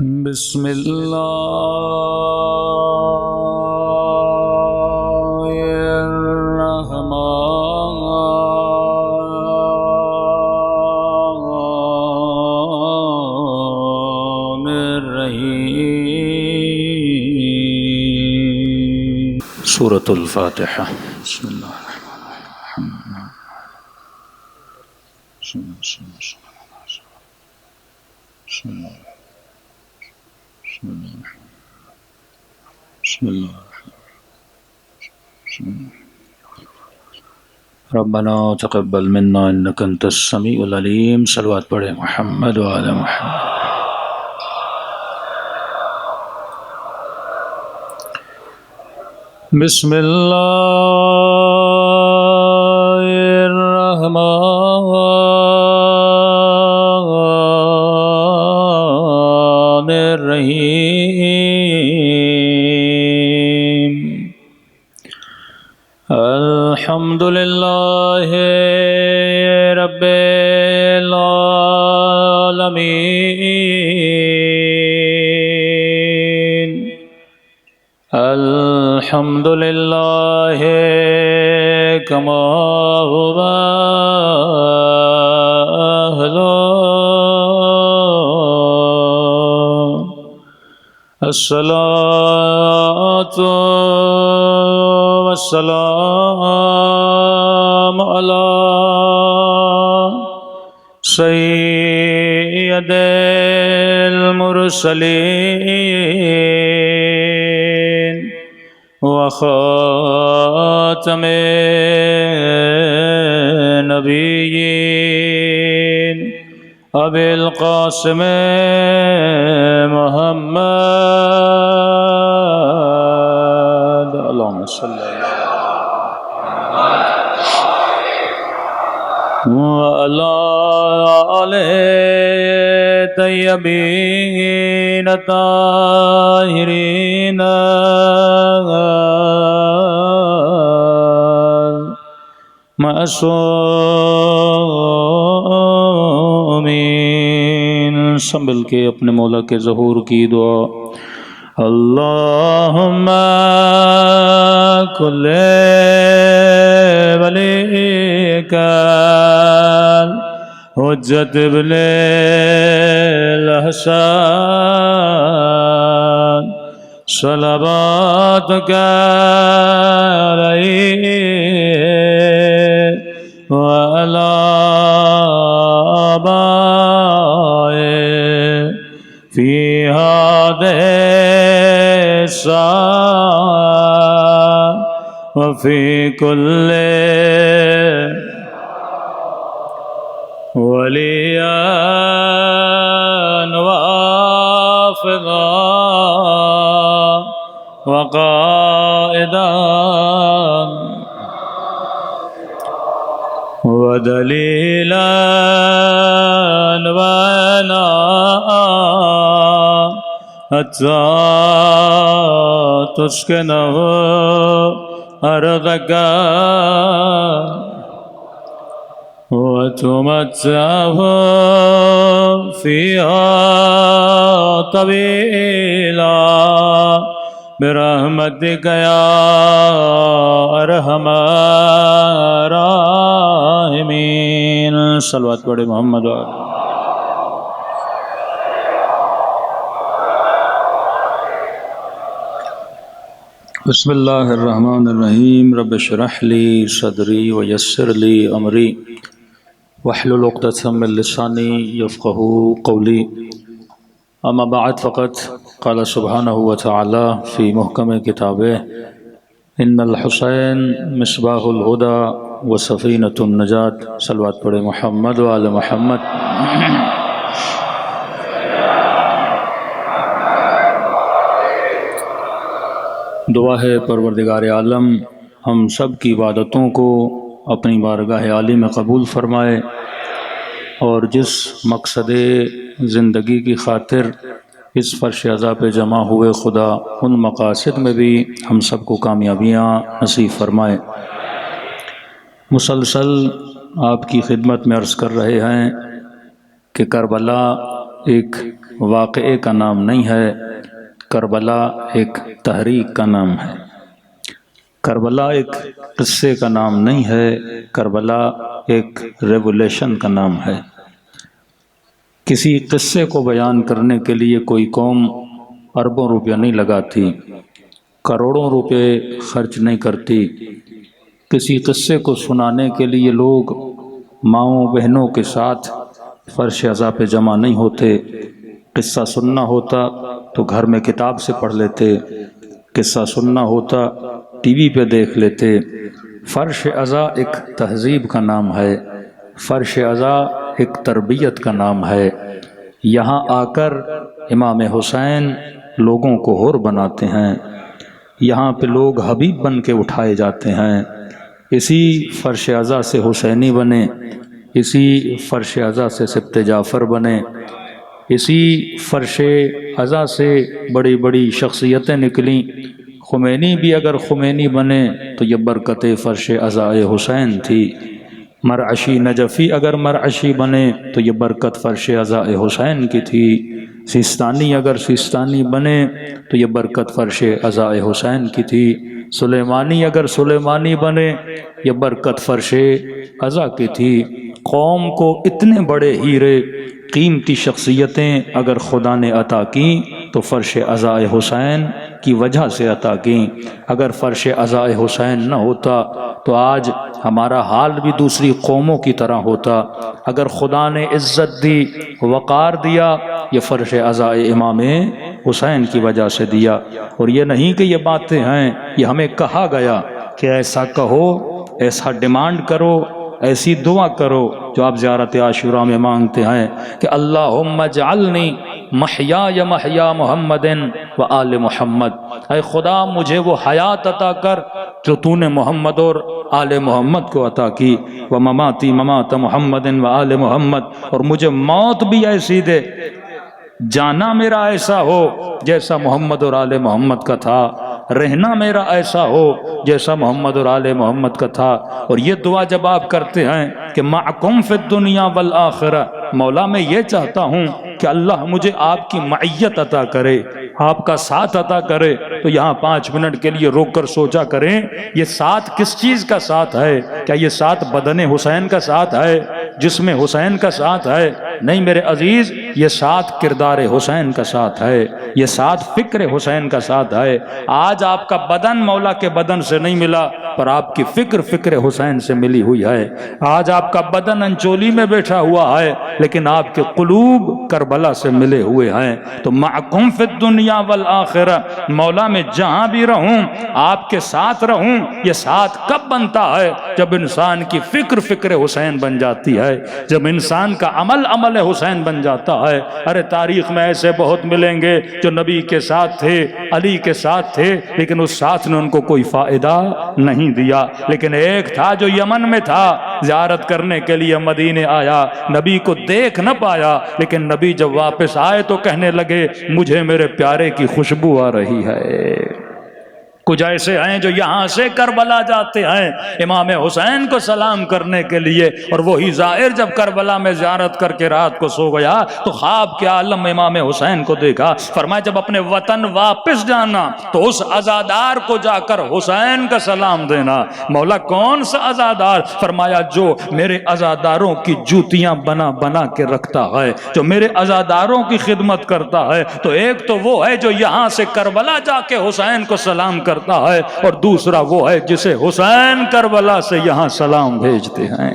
بسم اللہ الرحمن الرحیم۔ سورۃ الفاتحہ۔ بسم اللہ الرحمن الرحیم۔ بسم اللہ ربنا تقبل منا انک انت السمیع العلیم۔ صلوات پڑھیں محمد وعلی محمد۔ بسم اللہ الرحمن الرحیم۔ الحمد للہ رب العالمین۔ الحمد للہ کما هو أهله۔ الصلاة والسلام على سيد المرسلين وخاتم النبيين أبي القاسم محمد، اللهم صل وعلى آله الطيبين الطاهرين معصومین۔ سنبھل کے اپنے مولا کے ظہور کی دعا۔ اللہم کل ولیک حجت ابن الحسن صلواتک علیہ وعلی آبائه فی هذه الساعة وفي كل وليا وحافظا وقائدا ودليلا وناء حتى تسكنه أرضك وتمتعه فيها طويلا برحمتك يا أرحم الراحمين۔ صلوات پڑھے محمد و بسم اللہ الرحمن الرحیم۔ رب اشرح لی صدری ویسر لی امری واحلل عقدۃ من لسانی یفقهوا قولی۔ اما بعد فقط قال سبحانہ وتعالی فی محکم کتابہ ان الحسین مصباح الہدی وسفینۃ النجات۔ صلوات پڑھے محمد وعلی محمد۔ دعا ہے پروردگار عالم ہم سب کی عبادتوں کو اپنی بارگاہ عالی میں قبول فرمائے، اور جس مقصد زندگی کی خاطر اس فرش عزا پہ جمع ہوئے خدا ان مقاصد میں بھی ہم سب کو کامیابیاں نصیب فرمائے۔ مسلسل آپ کی خدمت میں عرض کر رہے ہیں کہ کربلا ایک واقعے کا نام نہیں ہے، کربلا ایک تحریک کا نام ہے۔ کربلا ایک قصے کا نام نہیں ہے، کربلا ایک ریولیشن کا نام ہے۔ کسی قصے کو بیان کرنے کے لیے کوئی قوم اربوں روپیہ نہیں لگاتی، کروڑوں روپے خرچ نہیں کرتی۔ کسی قصے کو سنانے کے لیے لوگ ماؤں بہنوں کے ساتھ فرش عزا پہ جمع نہیں ہوتے۔ قصہ سننا ہوتا تو گھر میں کتاب سے پڑھ لیتے، قصہ سننا ہوتا ٹی وی پہ دیکھ لیتے۔ فرش عزا ایک تہذیب کا نام ہے، فرش عزا ایک تربیت کا نام ہے۔ یہاں آ کر امام حسین لوگوں کو حور بناتے ہیں، یہاں پہ لوگ حبیب بن کے اٹھائے جاتے ہیں۔ اسی فرش عزا سے حسینی بنے، اسی فرش عزا سے سبط جعفر بنے، اسی فرش عزا سے بڑی بڑی شخصیتیں نکلیں۔ خمینی بھی اگر خمینی بنے تو یہ برکت فرش عزا حسین تھی۔ مرعشی نجفی اگر مرعشی بنے تو یہ برکت فرش عزا حسین کی تھی۔ سیستانی اگر سیستانی بنے تو یہ برکت فرش عزا حسین کی تھی۔ سلیمانی اگر سلیمانی بنے یہ برکت فرش عزا کی تھی۔ قوم کو اتنے بڑے ہیرے قیمتی شخصیتیں اگر خدا نے عطا کیں تو فرش عزا حسین کی وجہ سے عطا کیں۔ اگر فرش عزا حسین نہ ہوتا تو آج ہمارا حال بھی دوسری قوموں کی طرح ہوتا۔ اگر خدا نے عزت دی، وقار دیا، یہ فرش عزا امام حسین کی وجہ سے دیا۔ اور یہ نہیں کہ یہ باتیں ہیں، یہ ہمیں کہا گیا کہ ایسا کہو، ایسا ڈیمانڈ کرو، ایسی دعا کرو جو آپ زیارت عاشوراء میں مانگتے ہیں کہ اللہم اجعلنی محیا محیا محمد و آل محمد۔ اے خدا مجھے وہ حیات عطا کر جو تو نے محمد اور آل محمد کو عطا کی، و مماتی ممات محمد و آل محمد، اور مجھے موت بھی ایسی دے، جانا میرا ایسا ہو جیسا محمد اور آل محمد کا تھا، رہنا میرا ایسا ہو جیسا محمد اور آل محمد کا تھا۔ اور یہ دعا جب آپ کرتے ہیں کہ معکم فی الدنیا والآخرہ، مولا میں یہ چاہتا ہوں کہ اللہ مجھے آپ کی معیت عطا کرے، آپ کا ساتھ عطا کرے، تو یہاں 5 منٹ کے لیے روک کر سوچا کریں یہ ساتھ کس چیز کا ساتھ ہے؟ کیا یہ ساتھ بدن حسین کا ساتھ ہے، جسم حسین کا ساتھ ہے؟ نہیں میرے عزیز، یہ ساتھ کردار حسین کا ساتھ ہے، یہ ساتھ فکر حسین کا ساتھ ہے۔ آج آپ کا بدن مولا کے بدن سے نہیں ملا، پر آپ کی فکر حسین سے ملی ہوئی ہے۔ آج آپ کا بدن انچولی میں بیٹھا ہوا ہے، لیکن آپ کے قلوب کربلا سے ملے ہوئے ہیں۔ تو معکم فی الدنیا والآخرہ، مولا میں جہاں بھی رہوں آپ کے ساتھ رہوں۔ یہ ساتھ کب بنتا ہے؟ جب انسان کی فکر حسین بن جاتی ہے، جب انسان کا عمل حسین بن جاتا ہے۔ ارے تاریخ میں ایسے بہت ملیں گے جو نبی کے ساتھ تھے، علی کے ساتھ تھے، لیکن اس ساتھ نے ان کو کوئی فائدہ نہیں دیا۔ لیکن ایک تھا جو یمن میں تھا، زیارت کرنے کے لیے مدینے آیا، نبی کو دیکھ نہ پایا، لیکن نبی جب واپس آئے تو کہنے لگے مجھے میرے پیارے کی خوشبو آ رہی ہے۔ کچھ ایسے ہیں جو یہاں سے کربلا جاتے ہیں امام حسین کو سلام کرنے کے لیے، اور وہی زائر جب کربلا میں زیارت کر کے رات کو سو گیا تو خواب کے عالم میں امام حسین کو دیکھا۔ فرمایا جب اپنے وطن واپس جانا تو اس عزادار کو جا کر حسین کا سلام دینا۔ مولا کون سا عزادار؟ فرمایا جو میرے عزاداروں کی جوتیاں بنا بنا کے رکھتا ہے، جو میرے عزاداروں کی خدمت کرتا ہے۔ تو ایک تو وہ ہے جو یہاں سے کربلا جا کے حسین کو سلام کرتا ہے، اور دوسرا وہ ہے جسے حسین کربلا سے یہاں سلام بھیجتے ہیں۔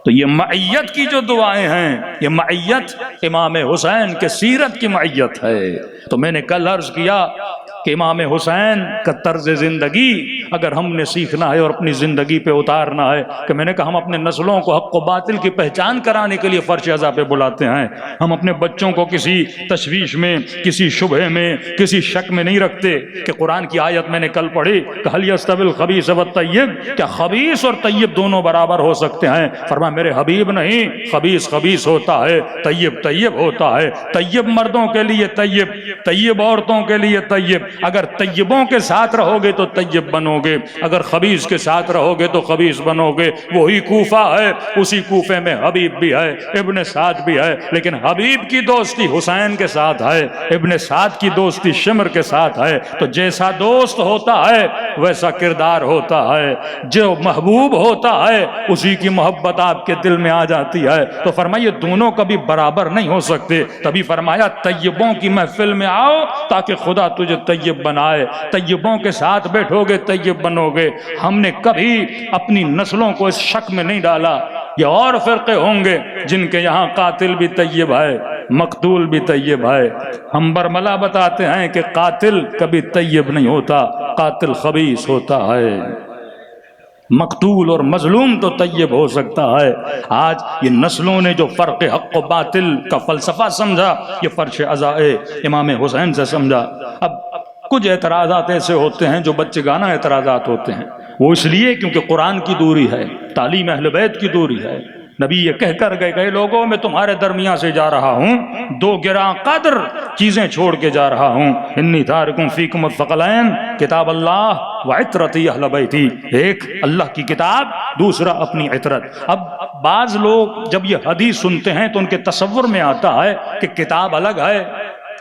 تو یہ معیت کی جو دعائیں ہیں، یہ معیت امام حسین کے سیرت کی معیت ہے۔ تو میں نے کل عرض کیا کہ امام حسین کا طرز زندگی اگر ہم نے سیکھنا ہے اور اپنی زندگی پہ اتارنا ہے، کہ میں نے کہا ہم اپنے نسلوں کو حق و باطل کی پہچان کرانے کے لیے فرش عزا پہ بلاتے ہیں، ہم اپنے بچوں کو کسی تشویش میں، کسی شبہ میں، کسی شک میں نہیں رکھتے۔ کہ قرآن کی آیت میں نے کل پڑھی کہ هل يستوي الخبيث والطيب، کیا خبیث اور طیب دونوں برابر ہو سکتے ہیں؟ فرمایا میرے حبیب نہیں، خبیث خبیث ہوتا ہے، طیب طیب ہوتا ہے۔ طیب مردوں کے لیے طیب، طیب عورتوں کے لیے طیب۔ اگر طیبوں کے ساتھ رہو گے تو طیب بنو گے، اگر خبیث کے ساتھ رہو گے تو خبیث بنو گے۔ وہی کوفہ ہے، اسی کوفے میں حبیب بھی ہے، ابن سعد بھی ہے، لیکن حبیب کی دوستی حسین کے ساتھ ہے، ابن سعد کی دوستی شمر کے ساتھ ہے۔ تو جیسا دوست ہوتا ہے ویسا کردار ہوتا ہے، جو محبوب ہوتا ہے اسی کی محبت آپ کے دل میں آ جاتی ہے۔ تو فرمایا دونوں کبھی برابر نہیں ہو سکتے، تبھی فرمایا طیبوں کی محفل میں آؤ تاکہ خدا تجھے طیب بنائے، طیبوں کے ساتھ بیٹھو گے طیب بنو گے۔ ہم نے کبھی اپنی نسلوں کو اس شک میں نہیں ڈالا، یہ اور فرقے ہوں گے جن کے یہاں قاتل بھی طیب ہے، مقتول بھی طیب ہے۔ ہم برملا بتاتے ہیں کہ قاتل کبھی طیب نہیں ہوتا، قاتل خبیث ہوتا ہے، مقتول اور مظلوم تو طیب ہو سکتا ہے۔ آج یہ نسلوں نے جو فرق حق و باطل کا فلسفہ سمجھا، یہ فرش ازائے امام حسین سے سمجھا۔ اب کچھ اعتراضات ایسے ہوتے ہیں جو بچے گانا اعتراضات ہوتے ہیں، وہ اس لیے کیونکہ قرآن کی دوری ہے، تعلیم اہل بیت کی دوری ہے۔ نبی یہ کہہ کر گئے کہ لوگوں میں تمہارے درمیان سے جا رہا ہوں، دو گراں قدر چیزیں چھوڑ کے جا رہا ہوں، انی تارکم فیکم الثقلین کتاب اللہ و عطرتی اہل بیتی، ایک اللہ کی کتاب، دوسرا اپنی عطرت۔ اب بعض لوگ جب یہ حدیث سنتے ہیں تو ان کے تصور میں آتا ہے کہ کتاب الگ ہے،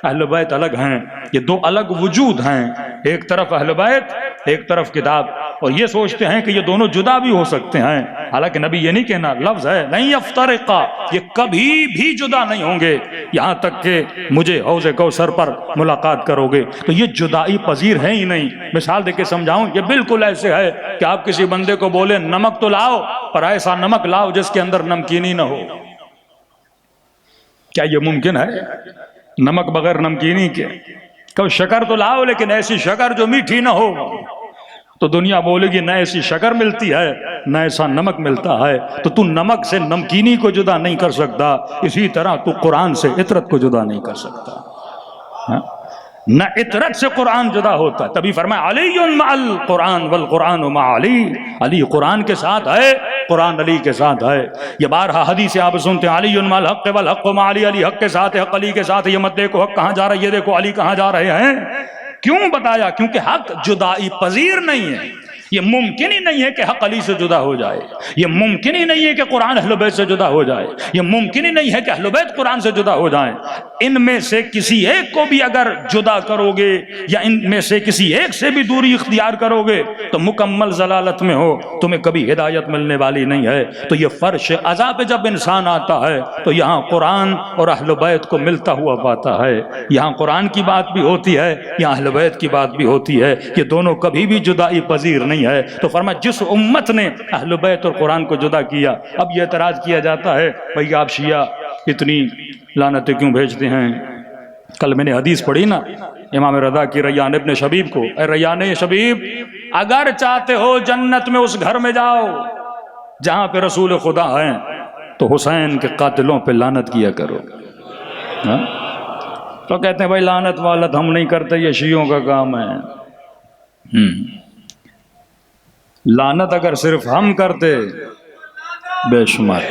اہل بیت الگ ہیں، یہ دو الگ وجود ہیں، ایک طرف اہل بیت ایک طرف کتاب، اور یہ سوچتے ہیں کہ یہ دونوں جدا بھی ہو سکتے ہیں۔ حالانکہ نبی یہ نہیں کہنا، لفظ ہے نہیں یفترقا، یہ کبھی بھی جدا نہیں ہوں گے یہاں تک کہ مجھے حوض کوثر پر ملاقات کرو گے۔ تو یہ جدائی پذیر ہے ہی نہیں۔ مثال دے کے سمجھاؤں، یہ بالکل ایسے ہے کہ آپ کسی بندے کو بولے نمک تو لاؤ، پر ایسا نمک لاؤ جس کے اندر نمکینی نہ ہو۔ کیا یہ ممکن ہے؟ نمک بغیر نمکینی کے؟ کہ شکر تو لاؤ لیکن ایسی شکر جو میٹھی نہ ہو۔ تو دنیا بولے گی نہ ایسی شکر ملتی ہے نہ ایسا نمک ملتا ہے۔ تو نمک سے نمکینی کو جدا نہیں کر سکتا، اسی طرح تو قرآن سے عطرت کو جدا نہیں کر سکتا، نہ عطرت سے قرآن جدا ہوتا۔ تبھی فرمایا علی مع القرآن والقرآن مع علی، علی قرآن کے ساتھ ہے، قرآن علی کے ساتھ ہے۔ یہ بارہا حدیث آپ سنتے ہیں، علی مع الحق والحق مع علی، علی حق کے ساتھ ہے، حق علی کے ساتھ ہے۔ یہ مت دیکھو حق کہاں جا رہا ہے، یہ دیکھو علی کہاں جا رہے ہیں۔ کیوں بتایا؟ کیونکہ حق جدائی پذیر نہیں ہے۔ یہ ممکن ہی نہیں ہے کہ حق علی سے جدا ہو جائے، یہ ممکن ہی نہیں ہے کہ قرآن اہل بیت سے جدا ہو جائے، یہ ممکن ہی نہیں ہے کہ اہل بیت قرآن سے جدا ہو جائیں۔ ان میں سے کسی ایک کو بھی اگر جدا کرو گے یا ان میں سے کسی ایک سے بھی دوری اختیار کرو گے تو مکمل ضلالت میں ہو، تمہیں کبھی ہدایت ملنے والی نہیں ہے۔ تو یہ فرش عزا پہ جب انسان آتا ہے تو یہاں قرآن اور اہل بیت کو ملتا ہوا پاتا ہے، یہاں قرآن کی بات بھی ہوتی ہے، یہاں اہل بیت کی بات بھی ہوتی ہے، یہ دونوں کبھی بھی جدائی پذیر نہیں ہے۔ تو فرمایا جس امت نے اہل بیت اور قرآن کو جدا کیا، اب یہ اعتراض کیا جاتا ہے بھئی آپ شیعہ اتنی لعنتیں کیوں بھیجتے ہیں؟ کل میں نے حدیث پڑھی نا امام رضا کی ریان ابن شبیب کو، اے ریان شبیب اگر چاہتے ہو جنت میں اس گھر میں جاؤ جہاں پہ رسول خدا ہیں تو حسین کے قاتلوں پہ لعنت کیا کرو۔ تو کہتے ہیں بھائی لعنت والت ہم نہیں کرتے، یہ شیعوں کا کام ہے۔ لعنت اگر صرف ہم کرتے بے شمار۔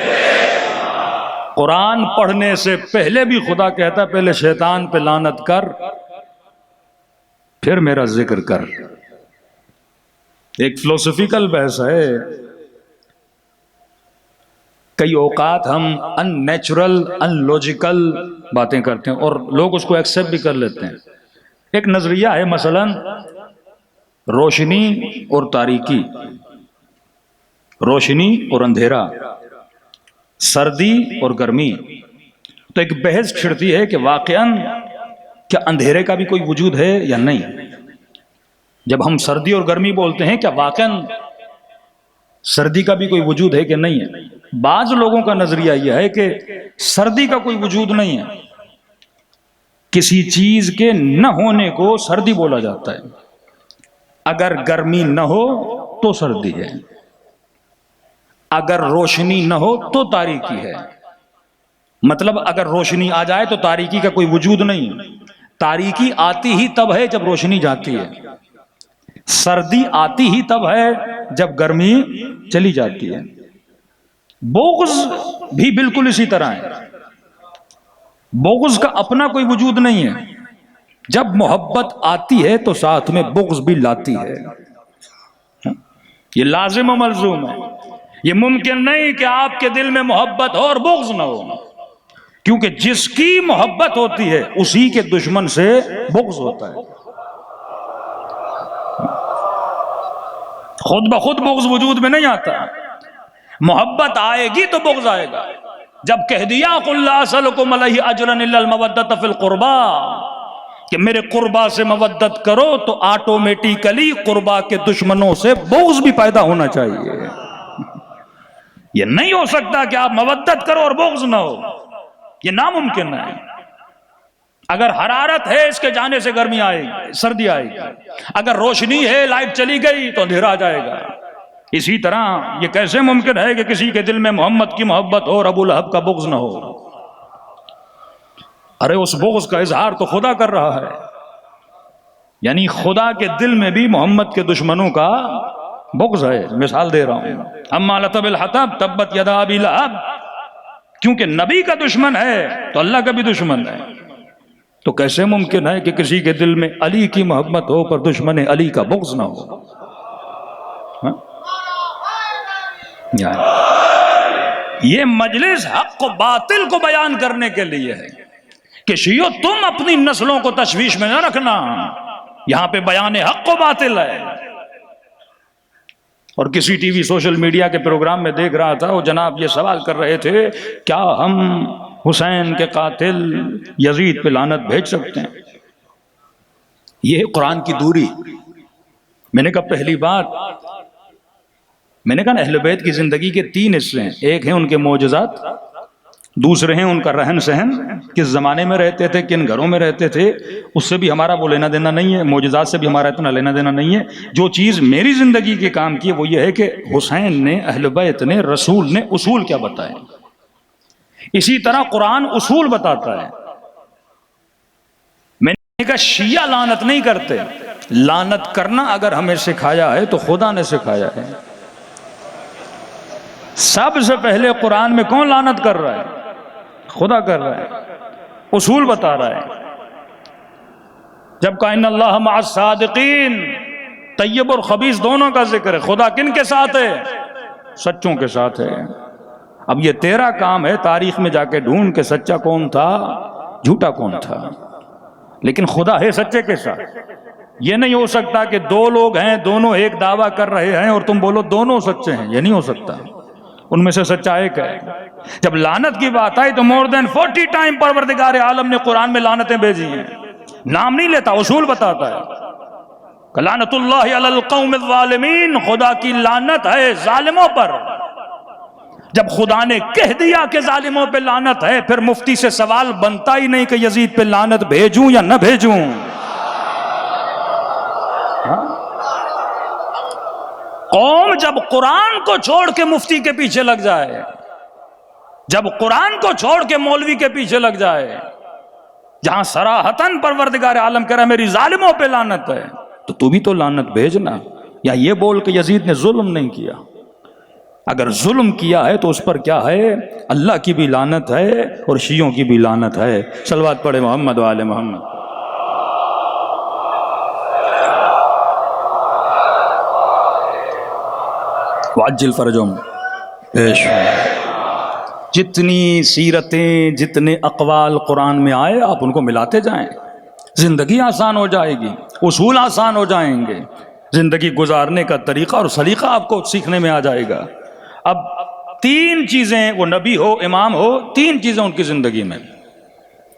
قرآن پڑھنے سے پہلے بھی خدا کہتا پہلے شیطان پہ لعنت کر پھر میرا ذکر کر۔ ایک فلسفیکل بحث ہے۔ کئی اوقات ہم ان نیچرل ان لوجیکل باتیں کرتے ہیں اور لوگ اس کو ایکسیپٹ بھی کر لیتے ہیں۔ ایک نظریہ ہے مثلا روشنی اور تاریکی، روشنی اور اندھیرا، سردی اور گرمی۔ تو ایک بحث چھڑتی ہے کہ واقعاً کیا اندھیرے کا بھی کوئی وجود ہے یا نہیں؟ جب ہم سردی اور گرمی بولتے ہیں کیا واقعاً سردی کا بھی کوئی وجود ہے کہ نہیں ہے؟ بعض لوگوں کا نظریہ یہ ہے کہ سردی کا کوئی وجود نہیں ہے، کسی چیز کے نہ ہونے کو سردی بولا جاتا ہے۔ اگر گرمی نہ ہو تو سردی ہے، اگر روشنی نہ ہو تو تاریکی ہے۔ مطلب اگر روشنی آ جائے تو تاریکی کا کوئی وجود نہیں، تاریکی آتی ہی تب ہے جب روشنی جاتی ہے، سردی آتی ہی تب ہے جب گرمی چلی جاتی ہے۔ بغض بھی بالکل اسی طرح ہے، بغض کا اپنا کوئی وجود نہیں ہے، جب محبت آتی ہے تو ساتھ میں بغض بھی لاتی ہے، یہ لازم و ملزوم ہے۔ یہ ممکن نہیں کہ آپ کے دل میں محبت ہو اور بغض نہ ہو، کیونکہ جس کی محبت ہوتی ہے اسی کے دشمن سے بغض ہوتا ہے۔ خود بخود بغض وجود میں نہیں آتا، محبت آئے گی تو بغض آئے گا۔ جب کہہ دیا قل لا اسألکم علیہ اجرا الا المودۃ فی القربى، کہ میرے قربا سے مودت کرو، تو آٹومیٹیکلی قربا کے دشمنوں سے بغض بھی پیدا ہونا چاہیے۔ یہ نہیں ہو سکتا کہ آپ مودت کرو اور بغض نہ ہو، یہ ناممکن ہے۔ اگر حرارت ہے اس کے جانے سے گرمی آئے گی، سردی آئے گی، اگر روشنی ہے لائٹ چلی گئی تو اندھیرا آ جائے گا۔ اسی طرح یہ کیسے ممکن ہے کہ کسی کے دل میں محمد کی محبت ہو اور ابو لہب کا بغض نہ ہو؟ ارے اس بغض کا اظہار تو خدا کر رہا ہے، یعنی خدا کے دل میں بھی محمد کے دشمنوں کا بغض ہے۔ مثال دے رہا ہوں، اما لتب الحطب تبت یدا ابی لہب، کیونکہ نبی کا دشمن ہے تو اللہ کا بھی دشمن ہے۔ تو کیسے ممکن ہے کہ کسی کے دل میں علی کی محبت ہو پر دشمن علی کا بغض نہ ہو؟ یہ مجلس حق و باطل کو بیان کرنے کے لیے ہے کہ شیعو تم اپنی نسلوں کو تشویش میں نہ رکھنا، یہاں پہ بیان حق و باطل ہے۔ اور کسی ٹی وی سوشل میڈیا کے پروگرام میں دیکھ رہا تھا، وہ جناب یہ سوال کر رہے تھے کیا ہم حسین کے قاتل یزید پہ لعنت بھیج سکتے ہیں؟ یہ ہے قرآن کی دوری۔ میں نے کہا پہلی بات، میں نے کہا اہل بیت کی زندگی کے تین حصے ہیں، ایک ہیں ان کے معجزات، دوسرے ہیں ان کا رہن سہن، کس زمانے میں رہتے تھے، کن گھروں میں رہتے تھے، اس سے بھی ہمارا وہ لینا دینا نہیں ہے، معجزات سے بھی ہمارا اتنا لینا دینا نہیں ہے۔ جو چیز میری زندگی کے کام کی ہے وہ یہ ہے کہ حسین نے، اہل بیت نے، رسول نے اصول کیا بتائے۔ اسی طرح قرآن اصول بتاتا ہے۔ میں نے کہا شیعہ لعنت نہیں کرتے، لعنت کرنا اگر ہمیں سکھایا ہے تو خدا نے سکھایا ہے۔ سب سے پہلے قرآن میں کون لعنت کر رہا ہے؟ خدا کر رہا ہے، اصول بتا رہا ہے۔ جب کہا ان اللہ مع الصادقین، طیب اور خبیث دونوں کا ذکر ہے، خدا کن کے ساتھ ہے؟ سچوں کے ساتھ ہے۔ اب یہ تیرا کام ہے تاریخ میں جا کے ڈھونڈ کہ سچا کون تھا، جھوٹا کون تھا، لیکن خدا ہے سچے کے ساتھ۔ یہ نہیں ہو سکتا کہ دو لوگ ہیں، دونوں ایک دعویٰ کر رہے ہیں اور تم بولو دونوں سچے ہیں، یہ نہیں ہو سکتا، ان میں سے سچا ایک ہے۔ جب لعنت کی بات آئی تو more than 40 ٹائم پروردگار عالم نے قرآن میں لعنتیں بھیجی ہیں، نام نہیں لیتا، اصول بتاتا ہے۔ لعنت اللہ علی القوم الظالمین، خدا کی لعنت ہے ظالموں پر۔ جب خدا نے کہہ دیا کہ ظالموں پہ لعنت ہے، پھر مفتی سے سوال بنتا ہی نہیں کہ یزید پہ لعنت بھیجوں یا نہ بھیجوں۔ قوم جب قرآن کو چھوڑ کے مفتی کے پیچھے لگ جائے، جب قرآن کو چھوڑ کے مولوی کے پیچھے لگ جائے، جہاں صراحتاً پروردگار عالم کہہ رہا ہے میری ظالموں پہ لعنت ہے، تو بھی تو لعنت بھیجنا، یا یہ بول کہ یزید نے ظلم نہیں کیا۔ اگر ظلم کیا ہے تو اس پر کیا ہے؟ اللہ کی بھی لعنت ہے اور شیعوں کی بھی لعنت ہے۔ صلوات پڑھے محمد و آل محمد۔ وعجل فرجهم پیش۔ جتنی سیرتیں، جتنے اقوال قرآن میں آئے آپ ان کو ملاتے جائیں، زندگی آسان ہو جائے گی، اصول آسان ہو جائیں گے، زندگی گزارنے کا طریقہ اور سلیقہ آپ کو سیکھنے میں آ جائے گا۔ اب تین چیزیں، وہ نبی ہو، امام ہو، تین چیزیں ان کی زندگی میں،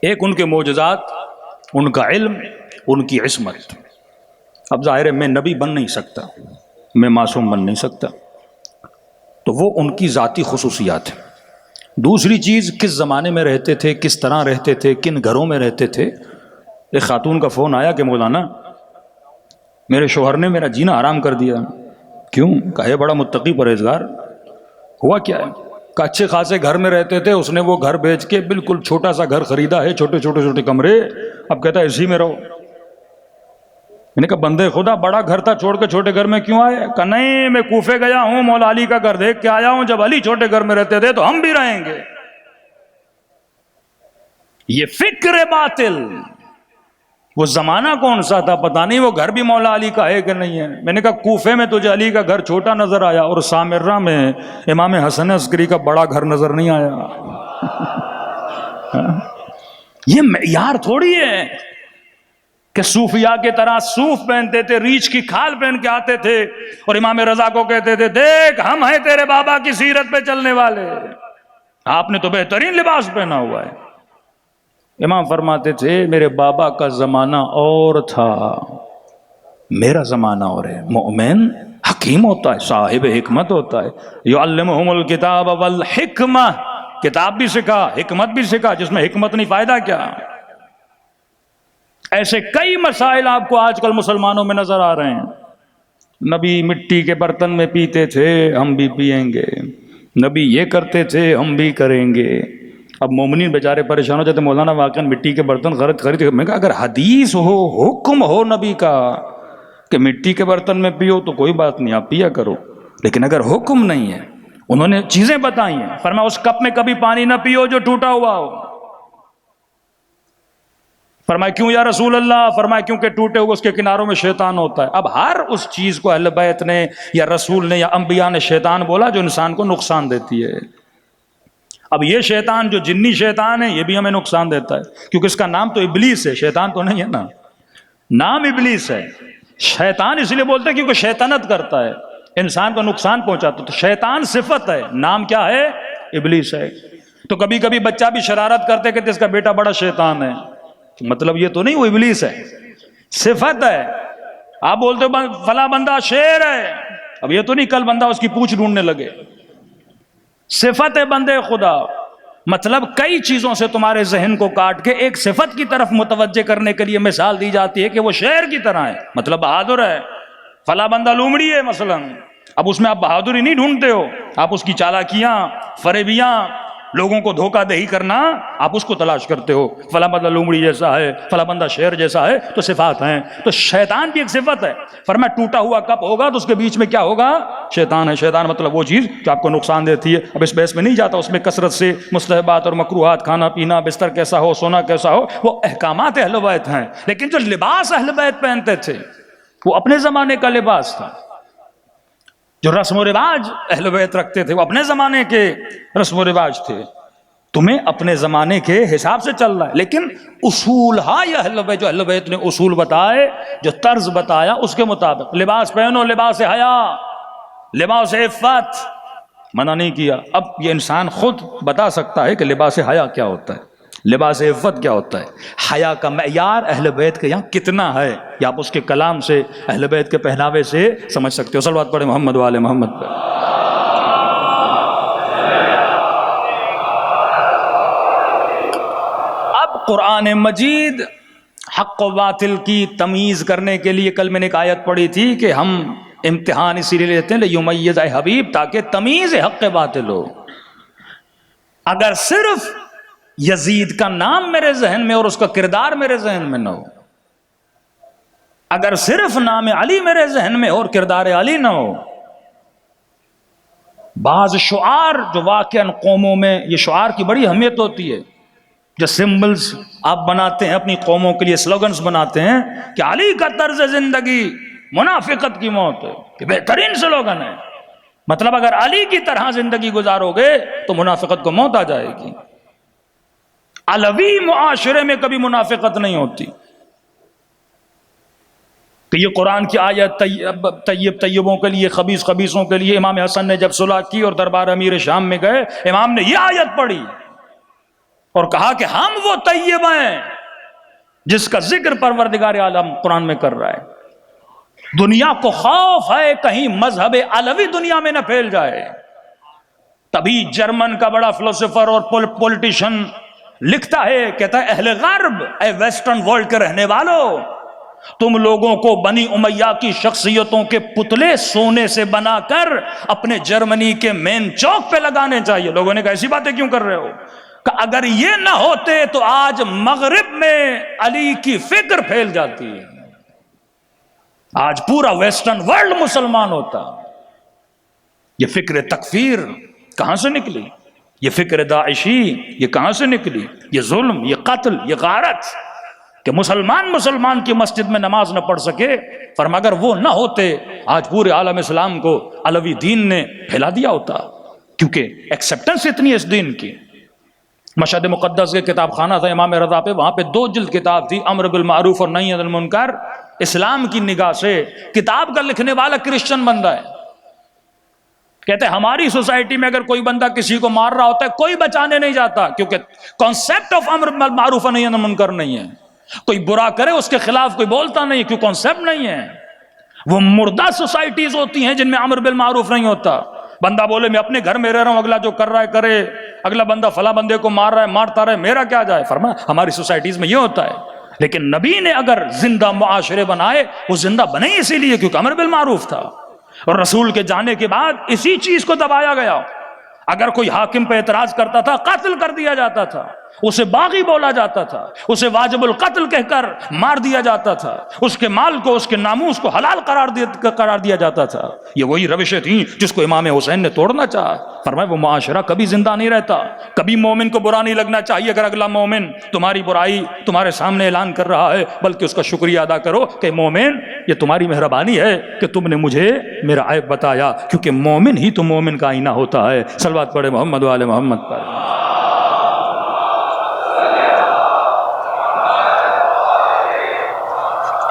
ایک ان کے معجزات، ان کا علم، ان کی عصمت۔ اب ظاہر ہے میں نبی بن نہیں سکتا، میں معصوم بن نہیں سکتا، تو وہ ان کی ذاتی خصوصیات ہیں۔ دوسری چیز، کس زمانے میں رہتے تھے، کس طرح رہتے تھے، کن گھروں میں رہتے تھے۔ ایک خاتون کا فون آیا کہ مولانا میرے شوہر نے میرا جینا حرام کر دیا۔ کیوں؟ کہے بڑا متقی پرہیزگار۔ ہوا کیا ہے؟ کہ اچھے خاصے گھر میں رہتے تھے، اس نے وہ گھر بیچ کے بالکل چھوٹا سا گھر خریدا ہے، چھوٹے کمرے، اب کہتا ہے اسی میں رہو۔ میں نے کہا بندے خدا بڑا گھر تھا، چھوڑ کے چھوٹے گھر میں کیوں آئے؟ کہ نہیں میں کوفے گیا ہوں، مولا علی کا گھر دیکھ کے آیا ہوں، جب علی چھوٹے گھر میں رہتے تھے تو ہم بھی رہیں گے۔ یہ فکر باطل، وہ زمانہ کون سا تھا پتہ نہیں، وہ گھر بھی مولا علی کا ہے کہ نہیں ہے. میں نے کہا کوفے میں تجھے علی کا گھر چھوٹا نظر آیا اور سامرہ میں امام حسن عسکری کا بڑا گھر نظر نہیں آیا. یہ معیار تھوڑی ہے کہ صوفیاء کی طرح صوف پہنتے تھے، ریچھ کی کھال پہن کے آتے تھے اور امام رضا کو کہتے تھے دیکھ ہم ہیں تیرے بابا کی سیرت پہ چلنے والے، آپ نے تو بہترین لباس پہنا ہوا ہے. امام فرماتے تھے میرے بابا کا زمانہ اور تھا، میرا زمانہ اور ہے. مومن حکیم ہوتا ہے، صاحب حکمت ہوتا ہے. یعلمہم الکتاب والحکمہ، کتاب بھی سکھا حکمت بھی سکھا، جس میں حکمت نہیں فائدہ کیا. ایسے کئی مسائل آپ کو آج کل مسلمانوں میں نظر آ رہے ہیں. نبی مٹی کے برتن میں پیتے تھے، ہم بھی پیئیں گے. نبی یہ کرتے تھے، ہم بھی کریں گے. اب مومنین بیچارے پریشان ہو جاتے مولانا واقعا مٹی کے برتن خرید. میں کہا اگر حدیث ہو، حکم ہو نبی کا کہ مٹی کے برتن میں پیو تو کوئی بات نہیں، آپ پیا کرو. لیکن اگر حکم نہیں ہے، انہوں نے چیزیں بتائی ہیں. فرمایا اس کپ میں کبھی پانی نہ پیو جو ٹوٹا ہوا ہو. فرمایا کیوں یا رسول اللہ؟ فرمایا کیونکہ ٹوٹے ہوئے اس کے کناروں میں شیطان ہوتا ہے. اب ہر اس چیز کو اہل بیت نے یا رسول نے یا انبیاء نے شیطان بولا جو انسان کو نقصان دیتی ہے. اب یہ شیطان جو جنی شیطان ہے یہ بھی ہمیں نقصان دیتا ہے، کیونکہ اس کا نام تو ابلیس ہے، شیطان تو نہیں ہے نا. نام ابلیس ہے. شیطان اس لیے بولتے ہیں کیونکہ شیطنت کرتا ہے، انسان کو نقصان پہنچاتا. تو شیطان صفت ہے، نام کیا ہے؟ ابلیس ہے. تو کبھی کبھی بچہ بھی شرارت کرتے کہ اس کا بیٹا بڑا شیطان ہے، مطلب یہ تو نہیں وہ ابلیس ہے، صفت ہے. آپ بولتے ہو فلاں بندہ شیر ہے، اب یہ تو نہیں کل بندہ اس کی پونچھ ڈھونڈنے لگے. صفت ہے بندے خدا. مطلب کئی چیزوں سے تمہارے ذہن کو کاٹ کے ایک صفت کی طرف متوجہ کرنے کے لیے مثال دی جاتی ہے کہ وہ شیر کی طرح ہے، مطلب بہادر ہے. فلاں بندہ لومڑی ہے مثلا، اب اس میں آپ بہادری نہیں ڈھونڈتے ہو، آپ اس کی چالاکیاں، فریبیاں، لوگوں کو دھوکہ دہی کرنا، آپ اس کو تلاش کرتے ہو. فلاں بندہ لومڑی جیسا ہے، فلاں بندہ شیر جیسا ہے، تو صفات ہیں. تو شیطان بھی ایک صفت ہے. فرمایا ٹوٹا ہوا کپ ہوگا تو اس کے بیچ میں کیا ہوگا؟ شیطان ہے. شیطان مطلب وہ چیز جو آپ کو نقصان دیتی ہے. اب اس بحث میں نہیں جاتا، اس میں کثرت سے مستحبات اور مکروہات، کھانا پینا، بستر کیسا ہو، سونا کیسا ہو، وہ احکامات اہل بیت ہیں. لیکن جو لباس اہل بیت پہنتے تھے وہ اپنے زمانے کا لباس تھا. جو رسم و رواج اہل بیت رکھتے تھے وہ اپنے زمانے کے رسم و رواج تھے. تمہیں اپنے زمانے کے حساب سے چل رہا ہے، لیکن اصول یہ اہل بیت، جو اہل بیت نے اصول بتائے، جو طرز بتایا، اس کے مطابق لباس پہنو. لباس حیا، لباس عفت منع نہیں کیا. اب یہ انسان خود بتا سکتا ہے کہ لباس حیا کیا ہوتا ہے، لباس عفت کیا ہوتا ہے. حیا کا معیار اہل بیت کے یہاں کتنا ہے یا آپ اس کے کلام سے، اہل بیت کے پہناوے سے سمجھ سکتے ہو. صلوات پڑھیں محمد والے محمد پر. قرآن مجید حق و باطل کی تمیز کرنے کے لیے، کل میں نے ایک آیت پڑھی تھی کہ ہم امتحان اسی لیے لیتے ہیں لیمیز اے حبیب، تاکہ تمیز حق باطل ہو. اگر صرف یزید کا نام میرے ذہن میں اور اس کا کردار میرے ذہن میں نہ ہو، اگر صرف نام علی میرے ذہن میں اور کردار علی نہ ہو، بعض شعار جو واقعاً قوموں میں، یہ شعار کی بڑی اہمیت ہوتی ہے، جو سمبلز آپ بناتے ہیں اپنی قوموں کے لیے، سلوگنز بناتے ہیں کہ علی کا طرز زندگی منافقت کی موت ہے، یہ بہترین سلوگن ہے. مطلب اگر علی کی طرح زندگی گزارو گے تو منافقت کو موت آ جائے گی. علوی معاشرے میں کبھی منافقت نہیں ہوتی. کہ یہ قرآن کی آیت طیب طیبوں کے لیے، خبیث خبیثوں کے لیے. امام حسن نے جب صلح کی اور دربار امیر شام میں گئے، امام نے یہ آیت پڑھی اور کہا کہ ہم وہ طیب ہیں جس کا ذکر پروردگار عالم قرآن میں کر رہا ہے. دنیا کو خوف ہے کہیں مذہب علوی دنیا میں نہ پھیل جائے. تبھی جرمن کا بڑا فلسفر اور پولیٹیشن لکھتا ہے، کہتا ہے اہل غرب، اے ویسٹرن ورلڈ کے رہنے والوں، تم لوگوں کو بنی امیہ کی شخصیتوں کے پتلے سونے سے بنا کر اپنے جرمنی کے مین چوک پہ لگانے چاہیے. لوگوں نے کہا ایسی باتیں کیوں کر رہے ہو؟ کہ اگر یہ نہ ہوتے تو آج مغرب میں علی کی فکر پھیل جاتی ہے، آج پورا ویسٹرن ورلڈ مسلمان ہوتا. یہ فکر تکفیر کہاں سے نکلی؟ یہ فکر داعشی یہ کہاں سے نکلی؟ یہ ظلم، یہ قتل، یہ غارت کہ مسلمان کی مسجد میں نماز نہ پڑھ سکے، فرمایا اگر وہ نہ ہوتے آج پورے عالم اسلام کو علوی دین نے پھیلا دیا ہوتا، کیونکہ ایکسیپٹنس اتنی ہے اس دین کی۔ مشہد مقدس کے کتاب خانہ تھا امام رضا پہ، وہاں پہ 2 جلد کتاب تھی، امر بالمعروف اور نہی عن المنکر۔ اسلام کی نگاہ سے کتاب کا لکھنے والا کرسچن بندہ ہے، کہتے ہیں ہماری سوسائٹی میں اگر کوئی بندہ کسی کو مار رہا ہوتا ہے کوئی بچانے نہیں جاتا، کیونکہ کانسیپٹ آف امر بالمعروف اور نہی عن المنکر نہیں ہے۔ کوئی برا کرے اس کے خلاف کوئی بولتا نہیں، کیوں کانسیپٹ نہیں ہے۔ وہ مردہ سوسائٹیز ہوتی ہیں جن میں امر بالمعروف نہیں ہوتا۔ بندہ بولے میں اپنے گھر میں رہ رہا ہوں، اگلا جو کر رہا ہے کرے، اگلا بندہ فلاں بندے کو مار رہا ہے مارتا رہے، میرا کیا جائے۔ فرمایا ہماری سوسائٹیز میں یہ ہوتا ہے، لیکن نبی نے اگر زندہ معاشرے بنائے، وہ زندہ بنے اسی لیے کیونکہ امر بالمعروف تھا، اور رسول کے جانے کے بعد اسی چیز کو دبایا گیا۔ اگر کوئی حاکم پہ اعتراض کرتا تھا قتل کر دیا جاتا تھا، اسے باغی بولا جاتا تھا، اسے واجب القتل کہہ کر مار دیا جاتا تھا، اس کے مال کو اس کے ناموس کو حلال قرار دیا جاتا تھا۔ یہ وہی روشیں تھیں جس کو امام حسین نے توڑنا چاہا۔ فرمایا وہ معاشرہ کبھی زندہ نہیں رہتا۔ کبھی مومن کو برا نہیں لگنا چاہیے اگر اگلا مومن تمہاری برائی تمہارے سامنے اعلان کر رہا ہے، بلکہ اس کا شکریہ ادا کرو کہ مومن یہ تمہاری مہربانی ہے کہ تم نے مجھے میرا عیب بتایا، کیونکہ مومن ہی تو مومن کا آئینہ ہوتا ہے۔ صلوات پڑھے محمد و آل محمد پر۔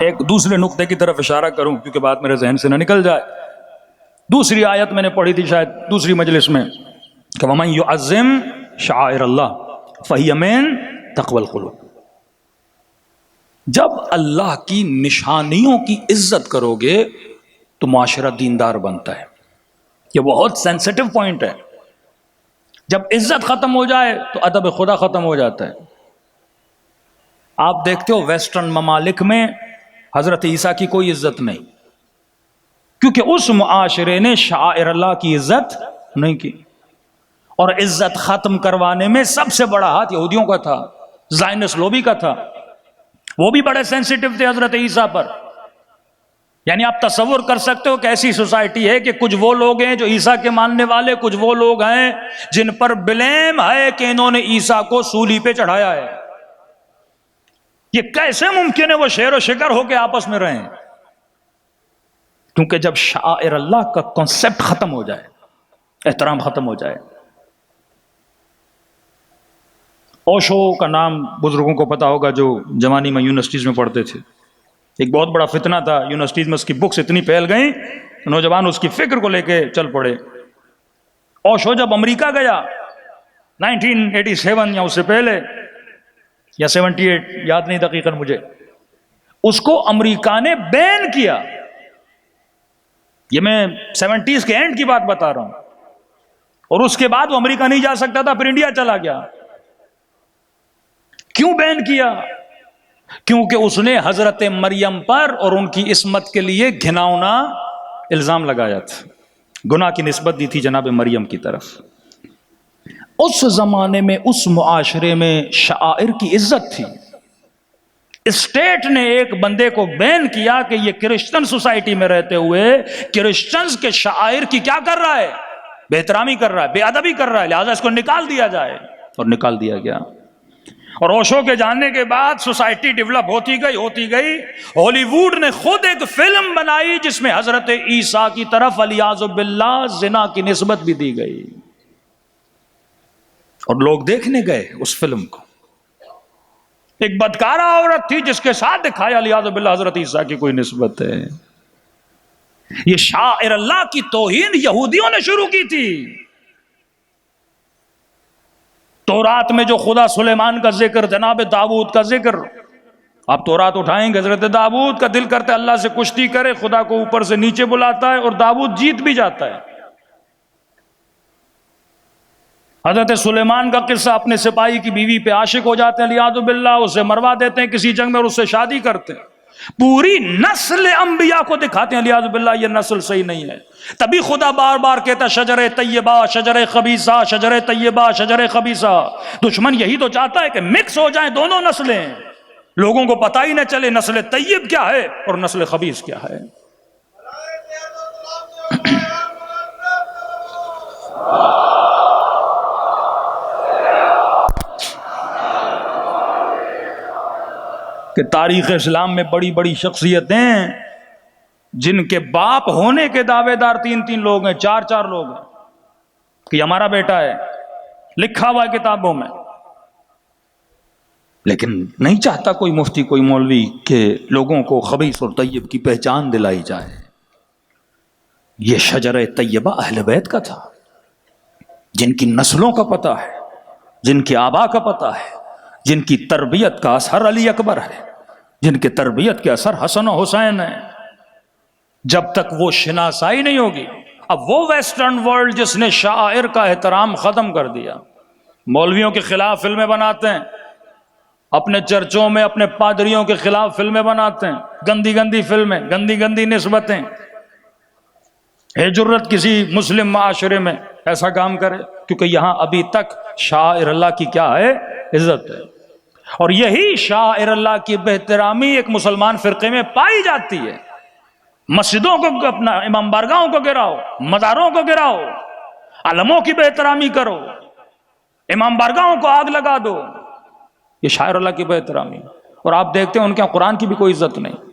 ایک دوسرے نقطے کی طرف اشارہ کروں کیونکہ بات میرے ذہن سے نہ نکل جائے۔ دوسری آیت میں نے پڑھی تھی شاید دوسری مجلس میں کہ وَمَن يُعَظِّمْ شَعَائِرَ اللَّهِ فَهِيَ مِن تَقْوَى الْقُلُوبِ۔ جب اللہ کی نشانیوں کی عزت کرو گے تو معاشرہ دیندار بنتا ہے۔ یہ بہت سینسیٹیو پوائنٹ ہے۔ جب عزت ختم ہو جائے تو ادب خدا ختم ہو جاتا ہے۔ آپ دیکھتے ہو ویسٹرن ممالک میں حضرت عیسیٰ کی کوئی عزت نہیں، کیونکہ اس معاشرے نے شعائر اللہ کی عزت نہیں کی، اور عزت ختم کروانے میں سب سے بڑا ہاتھ یہودیوں کا تھا، زائنس لوبی کا تھا۔ وہ بھی بڑے سینسیٹیو تھے حضرت عیسیٰ پر۔ یعنی آپ تصور کر سکتے ہو کہ ایسی سوسائٹی ہے کہ کچھ وہ لوگ ہیں جو عیسیٰ کے ماننے والے، کچھ وہ لوگ ہیں جن پر بلیم ہے کہ انہوں نے عیسیٰ کو سولی پہ چڑھایا ہے۔ یہ کیسے ممکن ہے وہ شیر و شکر ہو کے آپس میں رہیں؟ کیونکہ جب شعائر اللہ کا کنسپٹ ختم ہو جائے، احترام ختم ہو جائے۔ اوشو کا نام بزرگوں کو پتا ہوگا جو جوانی میں یونیورسٹیز میں پڑھتے تھے۔ ایک بہت بڑا فتنہ تھا یونیورسٹیز میں، اس کی بکس اتنی پھیل گئیں نوجوان اس کی فکر کو لے کے چل پڑے۔ اوشو جب امریکہ گیا 1987 یا اس سے پہلے یا 78 یاد نہیں دقیقاً مجھے، اس کو امریکہ نے بین کیا۔ یہ میں 70s کے اینڈ کی بات بتا رہا ہوں، اور اس کے بعد وہ امریکہ نہیں جا سکتا تھا، پھر انڈیا چلا گیا۔ کیوں بین کیا؟ کیونکہ اس نے حضرت مریم پر اور ان کی عصمت کے لیے گھناؤنا الزام لگایا تھا، گناہ کی نسبت دی تھی جناب مریم کی طرف۔ اس زمانے میں اس معاشرے میں شعائر کی عزت تھی۔ اسٹیٹ نے ایک بندے کو بین کیا کہ یہ کرسچن سوسائٹی میں رہتے ہوئے کرسچنز کے شعائر کی کیا کر رہا ہے؟ بے احترامی کر رہا ہے، بے ادبی کر رہا ہے، لہذا اس کو نکال دیا جائے، اور نکال دیا گیا۔ اور اوشو کے جاننے کے بعد سوسائٹی ڈیولپ ہوتی گئی۔ ہالی ووڈ نے خود ایک فلم بنائی جس میں حضرت عیسیٰ کی طرف والعیاذ باللہ زنا کی نسبت بھی دی گئی، اور لوگ دیکھنے گئے اس فلم کو۔ ایک بدکارہ عورت تھی جس کے ساتھ دکھایا والعیاذ باللہ حضرت عیسیٰ کی کوئی نسبت ہے۔ یہ شاعر اللہ کی توہین یہودیوں نے شروع کی تھی۔ تورات میں جو خدا سلیمان کا ذکر، جناب داؤد کا ذکر، آپ تورات اٹھائیں گے، حضرت داؤد کا دل کرتا ہے اللہ سے کشتی کرے، خدا کو اوپر سے نیچے بلاتا ہے اور داؤد جیت بھی جاتا ہے۔ حضرت سلیمان کا قصہ، اپنے سپاہی کی بیوی پہ عاشق ہو جاتے ہیں والعیاذ باللہ، اسے مروا دیتے ہیں کسی جنگ میں اور اس سے شادی کرتے ہیں، پوری نسل انبیاء کو دکھاتے ہیں والعیاذ باللہ یہ نسل صحیح نہیں ہے۔ تبھی خدا بار بار کہتا شجر طیبہ شجر خبیثہ، شجر طیبہ شجر خبیثہ۔ دشمن یہی تو چاہتا ہے کہ مکس ہو جائیں دونوں نسلیں، لوگوں کو پتہ ہی نہ چلے نسل طیب کیا ہے اور نسل خبیث کیا ہے۔ کہ تاریخ اسلام میں بڑی بڑی شخصیتیں جن کے باپ ہونے کے دعوے دار 3 لوگ ہیں، 4 لوگ ہیں کہ ہمارا بیٹا ہے، لکھا ہوا ہے کتابوں میں، لیکن نہیں چاہتا کوئی مفتی کوئی مولوی کہ لوگوں کو خبیث اور طیب کی پہچان دلائی جائے۔ یہ شجرہ طیبہ اہل بیت کا تھا، جن کی نسلوں کا پتہ ہے، جن کے آبا کا پتہ ہے، جن کی تربیت کا اثر علی اکبر ہے، جن کی تربیت کے اثر حسن و حسین ہے۔ جب تک وہ شناسائی نہیں ہوگی، اب وہ ویسٹرن ورلڈ جس نے شاعر کا احترام ختم کر دیا، مولویوں کے خلاف فلمیں بناتے ہیں، اپنے چرچوں میں اپنے پادریوں کے خلاف فلمیں بناتے ہیں، گندی گندی فلمیں، گندی گندی نسبتیں، ہے جرت کسی مسلم معاشرے میں ایسا کام کرے؟ کیونکہ یہاں ابھی تک شاعر اللہ کی کیا ہے؟ عزت ہے۔ اور یہی شاعر اللہ کی بہترامی ایک مسلمان فرقے میں پائی جاتی ہے۔ مسجدوں کو اپنا امام بارگاہوں کو گراؤ، مزاروں کو گراؤ، علموں کی بہترامی کرو، امام بارگاہوں کو آگ لگا دو، یہ شاعر اللہ کی بہترامی۔ اور آپ دیکھتے ہیں ان کے یہاں قرآن کی بھی کوئی عزت نہیں۔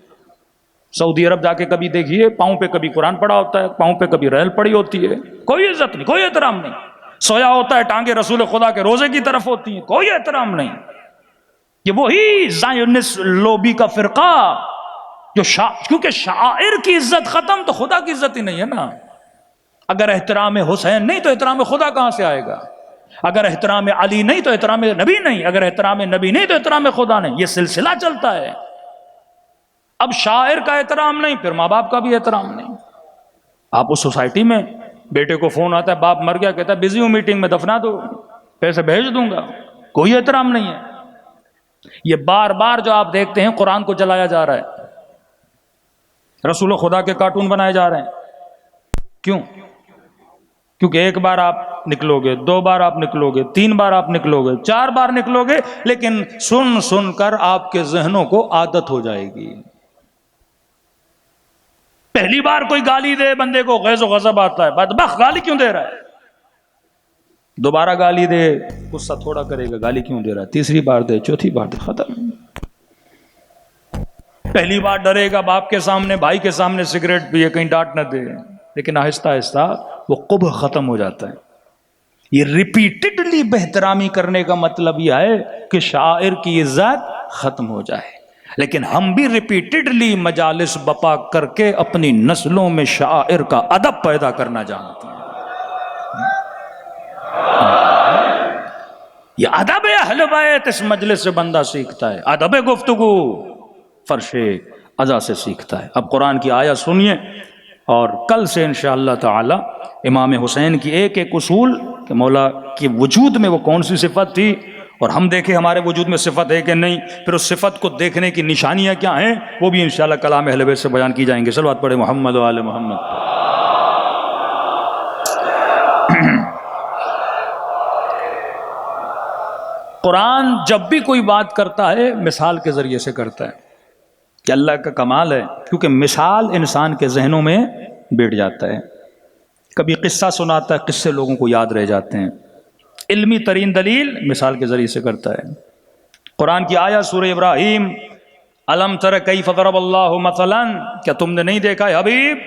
سعودی عرب جا کے کبھی دیکھیے، پاؤں پہ کبھی قرآن پڑا ہوتا ہے، پاؤں پہ کبھی ریل پڑی ہوتی ہے، کوئی عزت نہیں، کوئی احترام نہیں۔ سویا ہوتا ہے، ٹانگیں رسول خدا کے روزے کی طرف ہوتی ہیں، کوئی احترام نہیں۔ یہ وہی زائنسٹ لوبی کا فرقہ جو کیونکہ شاعر کی عزت ختم تو خدا کی عزت ہی نہیں ہے نا۔ اگر احترام حسین نہیں تو احترام خدا کہاں سے آئے گا؟ اگر احترام علی نہیں تو احترام نبی نہیں، اگر احترام نبی نہیں تو احترام خدا نہیں۔ یہ سلسلہ چلتا ہے۔ اب شاعر کا احترام نہیں، پھر ماں باپ کا بھی احترام نہیں۔ آپ اس سوسائٹی میں بیٹے کو فون آتا ہے، باپ مر گیا، کہتا ہے بزی ہوں میٹنگ میں، دفنا دو، پیسے بھیج دوں گا، کوئی احترام نہیں ہے۔ یہ بار بار جو آپ دیکھتے ہیں قرآن کو جلایا جا رہا ہے، رسول خدا کے کارٹون بنائے جا رہے ہیں، کیوں؟ کیونکہ ایک بار آپ نکلو گے، 2 بار آپ نکلو گے، 3 بار آپ نکلو گے، 4 بار نکلو گے، لیکن سن سن کر آپ کے ذہنوں کو عادت ہو جائے گی۔ پہلی بار کوئی گالی دے بندے کو غیظ و غضب آتا ہے، بدبخت گالی کیوں دے رہا ہے؟ دوبارہ گالی دے، غصہ تھوڑا کرے گا، گالی کیوں دے رہا ہے؟ تیسری بار دے، چوتھی بار دے، ختم۔ پہلی بار ڈرے گا باپ کے سامنے، بھائی کے سامنے سگریٹ پیے، کہیں ڈانٹ نہ دے، لیکن آہستہ آہستہ وہ قبح ختم ہو جاتا ہے۔ یہ ریپیٹڈلی بہترامی کرنے کا مطلب یہ ہے کہ شاعر کی عزت ختم ہو جائے، لیکن ہم بھی ریپیٹڈلی مجالس بپا کر کے اپنی نسلوں میں شاعر کا ادب پیدا کرنا جانتے ہیں۔ یہ ادب اہل بیت اس مجلس سے بندہ سیکھتا ہے، ادب گفتگو فرش ازا سے سیکھتا ہے۔ اب قرآن کی آیت سنیے، اور کل سے انشاءاللہ تعالی امام حسین کی ایک ایک اصول کہ مولا کی وجود میں وہ کون سی صفت تھی، اور ہم دیکھیں ہمارے وجود میں صفت ہے کہ نہیں، پھر اس صفت کو دیکھنے کی نشانیاں کیا ہیں، وہ بھی انشاءاللہ کلام اہل بیت سے بیان کی جائیں گے۔ صلوات پڑھیں محمد و آل محمد۔ قرآن جب بھی کوئی بات کرتا ہے مثال کے ذریعے سے کرتا ہے، کہ اللہ کا کمال ہے، کیونکہ مثال انسان کے ذہنوں میں بیٹھ جاتا ہے۔ کبھی قصہ سناتا ہے، قصے لوگوں کو یاد رہ جاتے ہیں۔ علمی ترین دلیل مثال کے ذریعے سے کرتا ہے۔ قرآن کی آیت سورہ ابراہیم، الم تر کیف ضرب اللہ مثلا، کیا تم نے نہیں دیکھا ہے حبیب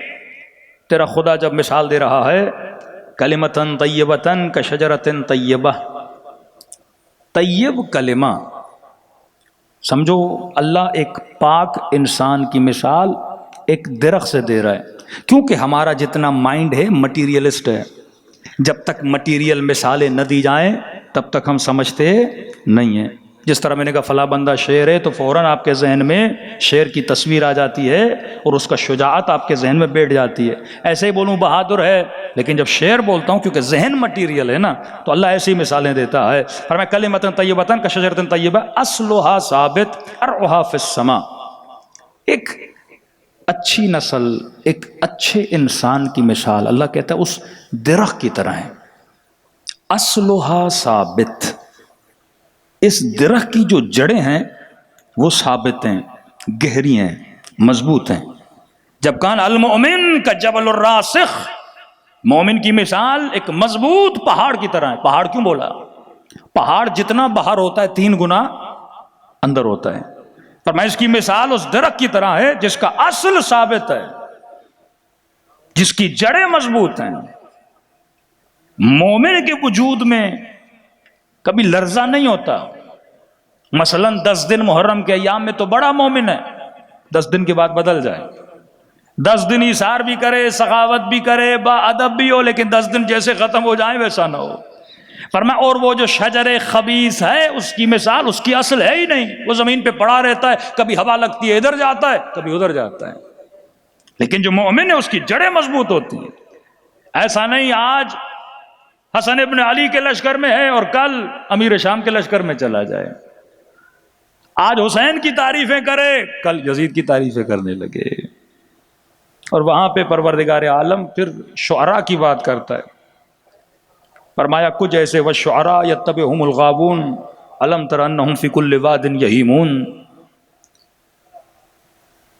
تیرا خدا جب مثال دے رہا ہے، کلمۃ طیبۃ کشجرۃ طیبہ، طیب کلمہ، سمجھو اللہ ایک پاک انسان کی مثال ایک درخت سے دے رہا ہے، کیونکہ ہمارا جتنا مائنڈ ہے مٹیریلسٹ ہے، جب تک مٹیریل مثالیں نہ دی جائیں تب تک ہم سمجھتے نہیں ہیں۔ جس طرح میں نے کہا فلاں بندہ شیر ہے تو فوراً آپ کے ذہن میں شیر کی تصویر آ جاتی ہے اور اس کا شجاعت آپ کے ذہن میں بیٹھ جاتی ہے۔ ایسے ہی بولوں بہادر ہے، لیکن جب شیر بولتا ہوں کیونکہ ذہن مٹیریل ہے نا، تو اللہ ایسی مثالیں دیتا ہے۔ فرمایا کلمۃ طیبۃ کشجرۃ طیبہ اصلھا ثابت فرعھا فی السماء، ایک اچھی نسل، ایک اچھے انسان کی مثال اللہ کہتا ہے اس درخت کی طرح ہے، اصلھا ثابت، اس درخت کی جو جڑیں ہیں وہ ثابت ہیں، گہری ہیں، مضبوط ہیں۔ جب کان المؤمن کا جبل الراسخ، مومن کی مثال ایک مضبوط پہاڑ کی طرح ہے۔ پہاڑ کیوں بولا؟ پہاڑ جتنا باہر ہوتا ہے 3 گنا اندر ہوتا ہے۔ فرمایا اس کی مثال اس درخت کی طرح ہے جس کا اصل ثابت ہے، جس کی جڑیں مضبوط ہیں۔ مومن کے وجود میں کبھی لرزہ نہیں ہوتا۔ مثلا 10 دن محرم کے ایام میں تو بڑا مومن ہے، 10 دن کے بعد بدل جائے، 10 دن ایثار بھی کرے، سخاوت بھی کرے، با ادب بھی ہو، لیکن 10 دن جیسے ختم ہو جائیں ویسا نہ ہو۔ فرمایا اور وہ جو شجر خبیث ہے اس کی مثال اس کی اصل ہے ہی نہیں، وہ زمین پہ پڑا رہتا ہے، کبھی ہوا لگتی ہے ادھر جاتا ہے کبھی ادھر جاتا ہے، لیکن جو مومن ہے اس کی جڑیں مضبوط ہوتی ہیں۔ ایسا نہیں آج حسن ابن علی کے لشکر میں ہے اور کل امیر شام کے لشکر میں چلا جائے، آج حسین کی تعریفیں کرے کل یزید کی تعریفیں کرنے لگے، اور وہاں پہ پروردگار عالم پھر شعراء کی بات کرتا ہے۔ فرمایا کچھ ایسے والشعراء یتبعہم الغاوون الم تر انہم فی کل واد یہیمون۔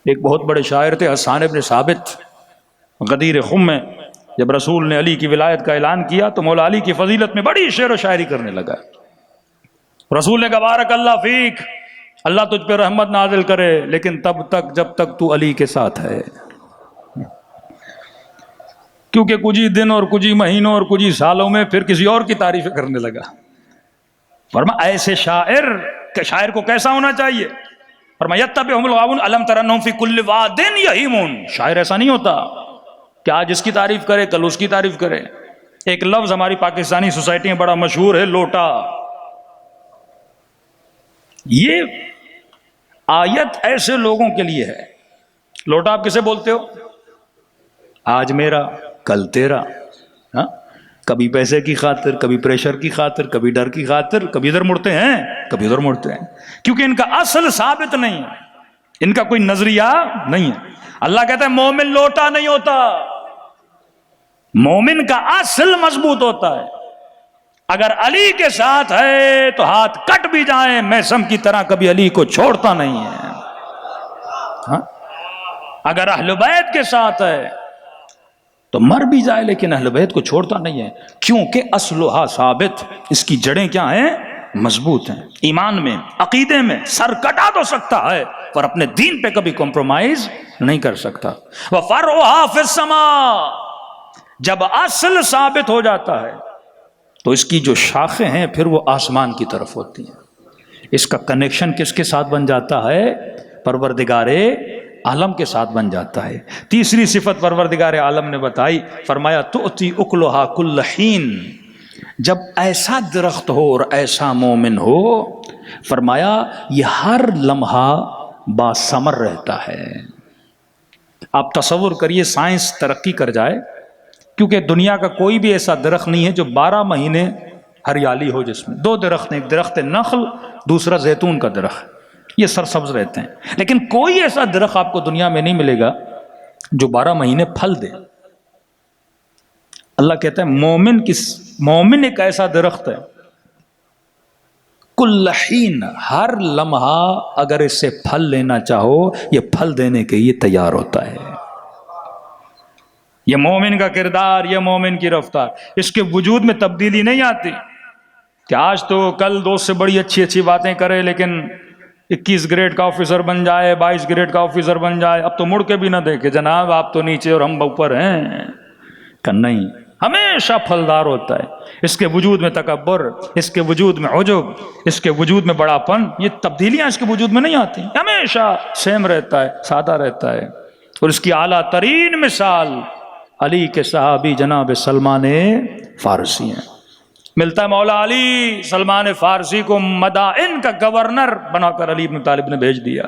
ایک بہت بڑے شاعر تھے حسان بن ثابت، غدیر خم میں جب رسول نے علی کی ولایت کا اعلان کیا تو مولا علی کی فضیلت میں بڑی شعر و شاعری کرنے لگا۔ رسول نے کہا بارک اللہ فیک، اللہ تجھ پہ رحمت نازل کرے، لیکن تب تک جب تک تو علی کے ساتھ ہے، کیونکہ کچھ ہی دن اور کچھ ہی مہینوں اور کچھ ہی سالوں میں پھر کسی اور کی تعریفیں کرنے لگا۔ فرمایا ایسے شاعر کو کیسا ہونا چاہیے؟ فرمایا یتبعہم الغاوون الم تر انہم فی کل واد یہیمون۔ شاعر ایسا نہیں ہوتا کہ آج اس کی تعریف کرے کل اس کی تعریف کرے۔ ایک لفظ ہماری پاکستانی سوسائٹی میں بڑا مشہور ہے، لوٹا۔ یہ آیت ایسے لوگوں کے لیے ہے۔ لوٹا آپ کسے بولتے ہو؟ آج میرا کل تیرا، ہاں؟ کبھی پیسے کی خاطر، کبھی پریشر کی خاطر، کبھی ڈر کی خاطر، کبھی ادھر مڑتے ہیں کبھی ادھر مڑتے ہیں، کیونکہ ان کا اصل ثابت نہیں ہے، ان کا کوئی نظریہ نہیں ہے۔ اللہ کہتا ہے مومن لوٹا نہیں ہوتا، مومن کا اصل مضبوط ہوتا ہے۔ اگر علی کے ساتھ ہے تو ہاتھ کٹ بھی جائیں میسم کی طرح کبھی علی کو چھوڑتا نہیں ہے، ہاں؟ اگر اہل بیت کے ساتھ ہے تو مر بھی جائے لیکن اہل بیت کو چھوڑتا نہیں ہے، کیونکہ اصلھا ثابت، اس کی جڑیں کیا ہیں؟ مضبوط ہیں۔ ایمان میں، عقیدے میں سر کٹا تو سکتا ہے پر اپنے دین پہ کبھی کمپرومائز نہیں کر سکتا۔ وَفَرْعُهَا فِي السَّمَاءِ، جب اصل ثابت ہو جاتا ہے تو اس کی جو شاخیں ہیں پھر وہ آسمان کی طرف ہوتی ہیں۔ اس کا کنیکشن کس کے ساتھ بن جاتا ہے؟ پروردگار عالم کے ساتھ بن جاتا ہے۔ تیسری صفت پروردگار عالم نے بتائی، فرمایا تؤتی اکلھا کل حین، جب ایسا درخت ہو اور ایسا مومن ہو، فرمایا یہ ہر لمحہ باثمر رہتا ہے۔ آپ تصور کریے سائنس ترقی کر جائے، کیونکہ دنیا کا کوئی بھی ایسا درخت نہیں ہے جو 12 مہینے ہریالی ہو، جس میں 2 درخت ہیں، ایک درخت نخل، دوسرا زیتون کا درخت، یہ سرسبز رہتے ہیں، لیکن کوئی ایسا درخت آپ کو دنیا میں نہیں ملے گا جو 12 مہینے پھل دے۔ اللہ کہتا ہے مومن ایک ایسا درخت ہے، کل حین، ہر لمحہ اگر اس سے پھل لینا چاہو یہ پھل دینے کے لیے تیار ہوتا ہے۔ یہ مومن کا کردار، یہ مومن کی رفتار، اس کے وجود میں تبدیلی نہیں آتی کہ آج تو کل دوست سے بڑی اچھی اچھی باتیں کرے لیکن 21 گریڈ کا آفیسر بن جائے، 22 گریڈ کا آفیسر بن جائے، اب تو مڑ کے بھی نہ دیکھے جناب آپ تو نیچے اور ہم اوپر ہیں، کہ نہیں، ہمیشہ پھلدار ہوتا ہے۔ اس کے وجود میں تکبر، اس کے وجود میں عجب، اس کے وجود میں بڑا پن، یہ تبدیلیاں اس کے وجود میں نہیں آتی، ہمیشہ سیم رہتا ہے، سادہ رہتا ہے۔ اور اس کی اعلیٰ ترین مثال علی کے صحابی جناب سلمان فارسی ہیں۔ ملتا ہے مولا علی سلمان فارسی کو مدائن کا گورنر بنا کر علی بن طالب نے بھیج دیا،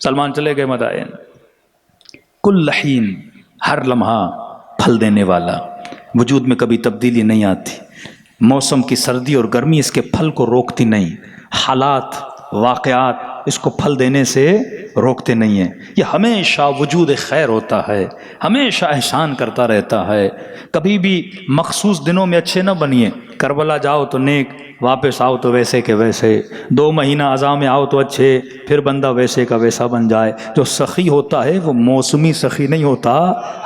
سلمان چلے گئے مدائن۔ کل حین، ہر لمحہ پھل دینے والا، وجود میں کبھی تبدیلی نہیں آتی، موسم کی سردی اور گرمی اس کے پھل کو روکتی نہیں، حالات واقعات اس کو پھل دینے سے روکتے نہیں ہیں، یہ ہمیشہ وجود خیر ہوتا ہے، ہمیشہ احسان کرتا رہتا ہے۔ کبھی بھی مخصوص دنوں میں اچھے نہ بنیے، کربلا جاؤ تو نیک، واپس آؤ تو ویسے کے ویسے، 2 مہینہ عزا میں آؤ تو اچھے، پھر بندہ ویسے کا ویسا بن جائے۔ جو سخی ہوتا ہے وہ موسمی سخی نہیں ہوتا،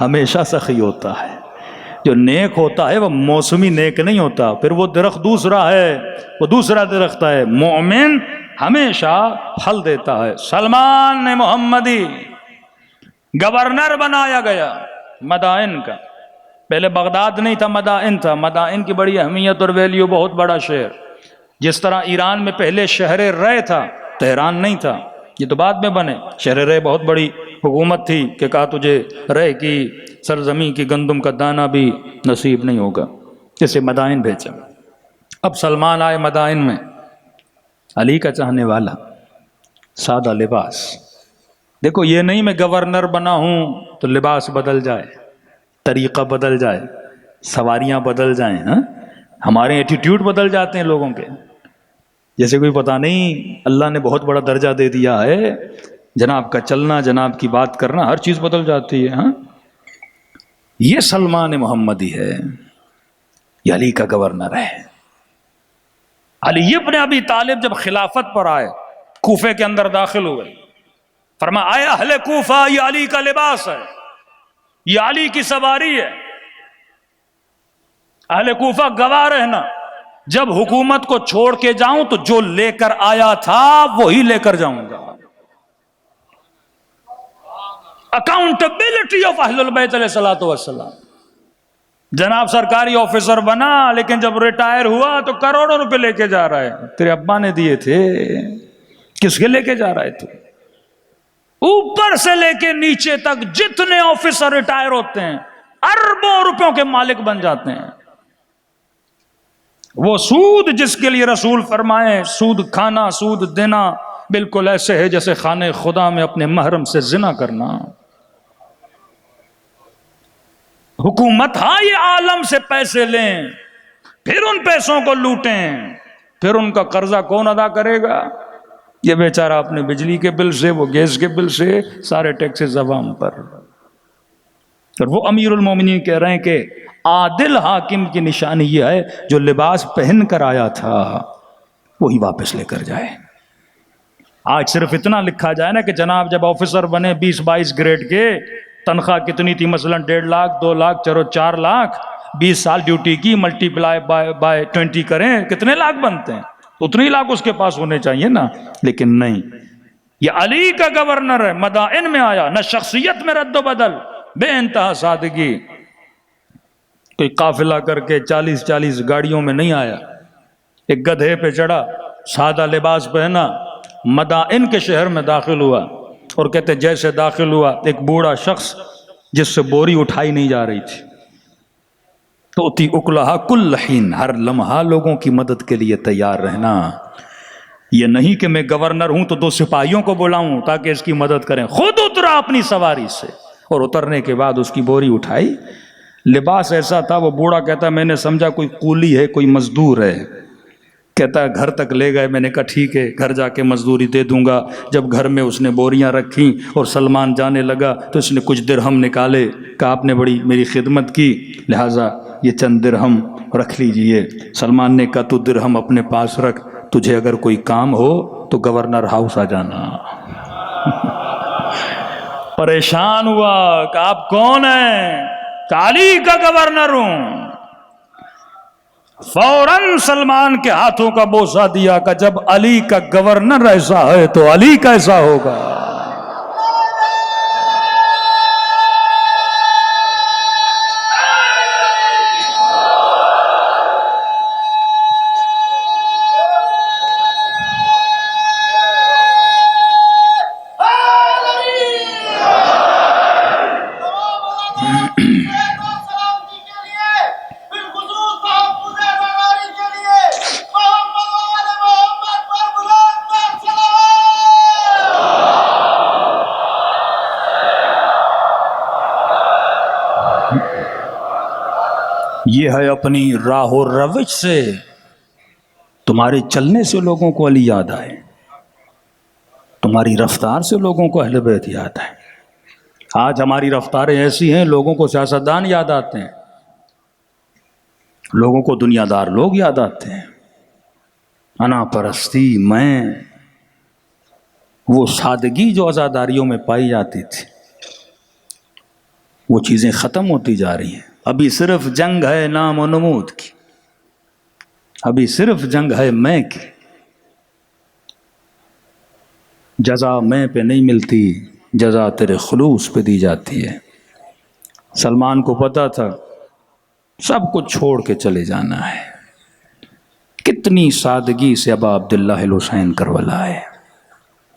ہمیشہ سخی ہوتا ہے۔ جو نیک ہوتا ہے وہ موسمی نیک نہیں ہوتا، پھر وہ درخت دوسرا ہے، وہ دوسرا درخت ہے۔ مومن ہمیشہ پھل دیتا ہے۔ سلمان نے محمدی گورنر بنایا گیا مدائن کا، پہلے بغداد نہیں تھا، مدائن تھا۔ مدائن کی بڑی اہمیت اور ویلیو، بہت بڑا شہر، جس طرح ایران میں پہلے شہر رے تھا، تہران نہیں تھا، یہ تو بعد میں بنے۔ شہر رے بہت بڑی حکومت تھی کہ کہا تجھے رے کی سرزمین کی گندم کا دانہ بھی نصیب نہیں ہوگا، اسے مدائن بھیجا۔ اب سلمان آئے مدائن میں، علی کا چاہنے والا، سادہ لباس۔ دیکھو یہ نہیں میں گورنر بنا ہوں تو لباس بدل جائے، طریقہ بدل جائے، سواریاں بدل جائیں، ہاں ہمارے ایٹیٹیوڈ بدل جاتے ہیں لوگوں کے، جیسے کوئی پتہ نہیں اللہ نے بہت بڑا درجہ دے دیا ہے، جناب کا چلنا، جناب کی بات کرنا، ہر چیز بدل جاتی ہے۔ ہاں یہ سلمان محمدی ہے، یہ علی کا گورنر ہے۔ علی ابن ابی طالب جب خلافت پر آئے، کوفے کے اندر داخل ہوئے، فرمایا اے اہل کوفہ، یہ علی کا لباس ہے، یہ علی کی سواری ہے۔ اہل کوفہ گواہ رہنا، جب حکومت کو چھوڑ کے جاؤں تو جو لے کر آیا تھا وہی لے کر جاؤں گا۔ اکاؤنٹیبلٹی آف اہل البیت علیہ الصلوۃ والسلام۔ جناب سرکاری آفیسر بنا، لیکن جب ریٹائر ہوا تو کروڑوں روپے لے کے جا رہا ہے، تیرے ابا نے دیے تھے، کس کے لے کے جا رہا ہے تو؟ اوپر سے لے کے نیچے تک جتنے آفیسر ریٹائر ہوتے ہیں اربوں روپیوں کے مالک بن جاتے ہیں۔ وہ سود جس کے لیے رسول فرمائے سود کھانا، سود دینا، بالکل ایسے ہے جیسے خانہ خدا میں اپنے محرم سے زنا کرنا۔ حکومت ہاں یہ عالم سے پیسے لیں، پھر ان پیسوں کو لوٹیں، پھر ان کا قرضہ کون ادا کرے گا؟ یہ بیچارہ اپنے بجلی کے بل سے، وہ گیس کے بل سے، سارے ٹیکسز عوام پر۔ اور وہ امیر المومنین کہہ رہے ہیں کہ عادل حاکم کی نشانی یہ ہے جو لباس پہن کر آیا تھا وہی واپس لے کر جائے۔ آج صرف اتنا لکھا جائے نا کہ جناب جب آفیسر بنے 20-22 گریڈ کے، تنخواہ کتنی تھی؟ مثلا 1.5 لاکھ، 2 لاکھ، چلو 4 لاکھ، 20 سال ڈیوٹی کی، ملٹی پلائی بائی 20 کریں، کتنے لاکھ بنتے ہیں؟ اتنے ہی لاکھ اس کے پاس ہونے چاہیے نا۔ لیکن نہیں، یہ علی کا گورنر ہے، مدائن میں آیا، نہ شخصیت میں رد و بدل، بے انتہا سادگی، کوئی قافلہ کر کے 40 گاڑیوں میں نہیں آیا، ایک گدھے پہ چڑھا، سادہ لباس پہنا، مدائن کے شہر میں داخل ہوا، اور کہتے جیسے داخل ہوا ایک بوڑھا شخص جس سے بوری اٹھائی نہیں جا رہی تھی، توتی اکلہا کل حین، ہر لمحہ لوگوں کی مدد کے لیے تیار رہنا۔ یہ نہیں کہ میں گورنر ہوں تو 2 سپاہیوں کو بلاؤں تاکہ اس کی مدد کریں، خود اترا اپنی سواری سے، اور اترنے کے بعد اس کی بوری اٹھائی۔ لباس ایسا تھا، وہ بوڑھا کہتا میں نے سمجھا کوئی کولی ہے، کوئی مزدور ہے، کہتا ہے گھر تک لے گئے، میں نے کہا ٹھیک ہے گھر جا کے مزدوری دے دوں گا۔ جب گھر میں اس نے بوریاں رکھیں اور سلمان جانے لگا تو اس نے کچھ درہم نکالے، کہا آپ نے بڑی میری خدمت کی، لہٰذا یہ چند درہم رکھ لیجئے۔ سلمان نے کہا تو درہم اپنے پاس رکھ، تجھے اگر کوئی کام ہو تو گورنر ہاؤس آ جانا۔ پریشان ہوا کہ آپ کون ہیں؟ کہ علی کا گورنر ہوں۔ فوراً سلمان کے ہاتھوں کا بوسہ دیا کہ جب علی کا گورنر ایسا ہے تو علی کیسا ہوگا۔ یہ ہے اپنی راہ و روش سے، تمہارے چلنے سے لوگوں کو علی یاد آئے، تمہاری رفتار سے لوگوں کو اہل بیت یاد آئے۔ آج ہماری رفتاریں ایسی ہیں، لوگوں کو سیاستدان یاد آتے ہیں، لوگوں کو دنیا دار لوگ یاد آتے ہیں، انا پرستی، میں، وہ سادگی جو عزاداریوں میں پائی جاتی تھی، وہ چیزیں ختم ہوتی جا رہی ہیں۔ ابھی صرف جنگ ہے نام و نمود کی، ابھی صرف جنگ ہے میں کی۔ جزا میں پہ نہیں ملتی، جزا تیرے خلوص پہ دی جاتی ہے۔ سلمان کو پتا تھا سب کچھ چھوڑ کے چلے جانا ہے، کتنی سادگی سے ابا عبداللہ الحسین کربلا ہے۔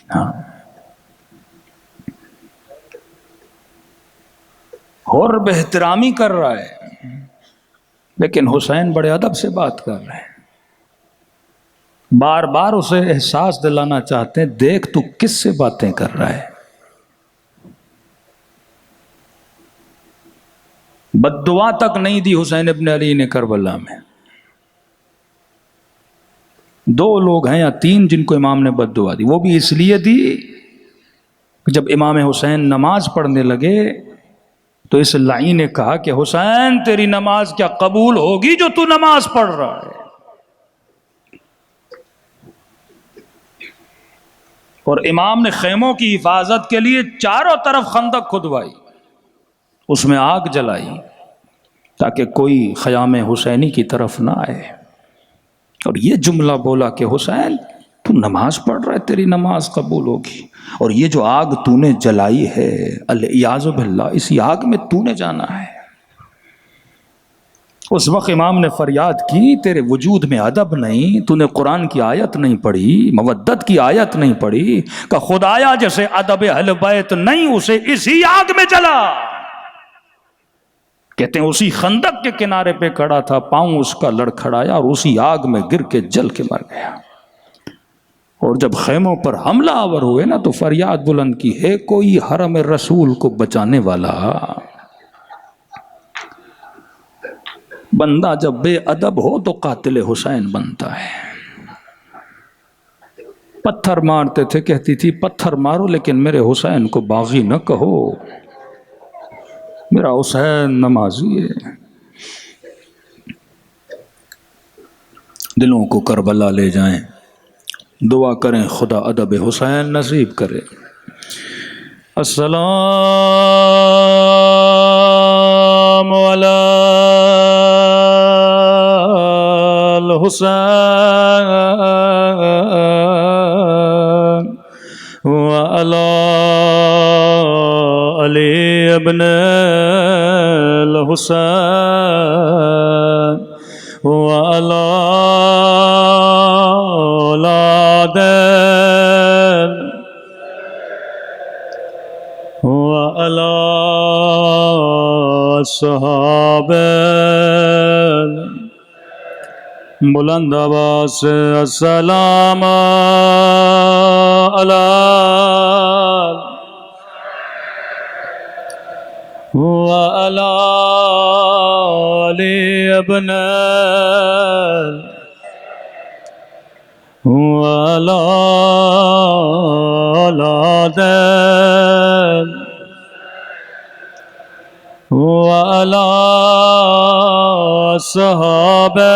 ہاں، اور بہترامی کر رہا ہے، لیکن حسین بڑے ادب سے بات کر رہے ہیں، بار بار اسے احساس دلانا چاہتے ہیں دیکھ تو کس سے باتیں کر رہا ہے۔ بد دعا تک نہیں دی حسین ابن علی نے کربلا میں۔ دو لوگ ہیں یا تین جن کو امام نے بد دعا دی، وہ بھی اس لیے دی کہ جب امام حسین نماز پڑھنے لگے تو اس لعین نے کہا کہ حسین تیری نماز کیا قبول ہوگی جو تو نماز پڑھ رہا ہے؟ اور امام نے خیموں کی حفاظت کے لیے چاروں طرف خندق کھدوائی، اس میں آگ جلائی تاکہ کوئی خیام حسینی کی طرف نہ آئے، اور یہ جملہ بولا کہ حسین تو نماز پڑھ رہا ہے، تیری نماز قبول ہوگی، اور یہ جو آگ تو نے جلائی ہے الیاذ باللہ، اسی آگ میں تو نے جانا ہے۔ اس وقت امام نے فریاد کی تیرے وجود میں ادب نہیں، تو نے قرآن کی آیت نہیں پڑھی، مودت کی آیت نہیں پڑھی، کہ خدایا جیسے ادب اہل بیت نہیں اسے اسی آگ میں جلا۔ کہتے ہیں اسی خندق کے کنارے پہ کھڑا تھا، پاؤں اس کا لڑکھڑایا اور اسی آگ میں گر کے جل کے مر گیا۔ اور جب خیموں پر حملہ آور ہوئے نا تو فریاد بلند کی ہے کوئی حرم رسول کو بچانے والا؟ بندہ جب بے ادب ہو تو قاتل حسین بنتا ہے۔ پتھر مارتے تھے، کہتی تھی پتھر مارو لیکن میرے حسین کو باغی نہ کہو، میرا حسین نمازی ہے۔ دلوں کو کربلا لے جائیں، دعا کریں خدا ادب حسین نصیب کرے۔ السلام علی الحسین وعلی علی ابن الحسین وعلی اولاد وعلی صحابہ، بلند آواز سے السلام علی وعلی علی ابن وعلی اولاد وعلی صحابہ،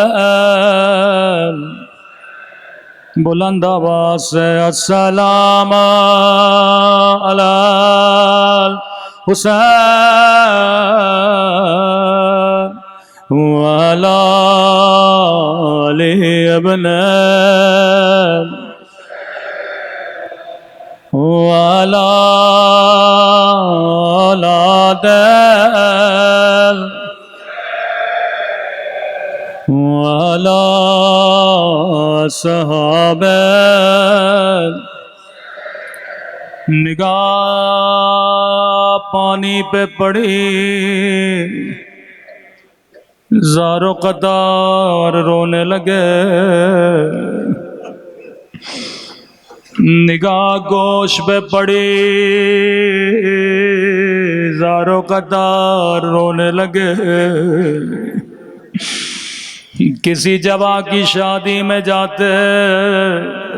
بلند آواز سے السلام علی الحسین وعلی علی ابن وعلی اولاد وعلی صحابہ۔ نگاہ پانی پہ پڑی، زار و قطار رونے لگے، نگاہ گوش پہ پڑی، زار و قطار رونے لگے۔ کسی جوان کی شادی میں جاتے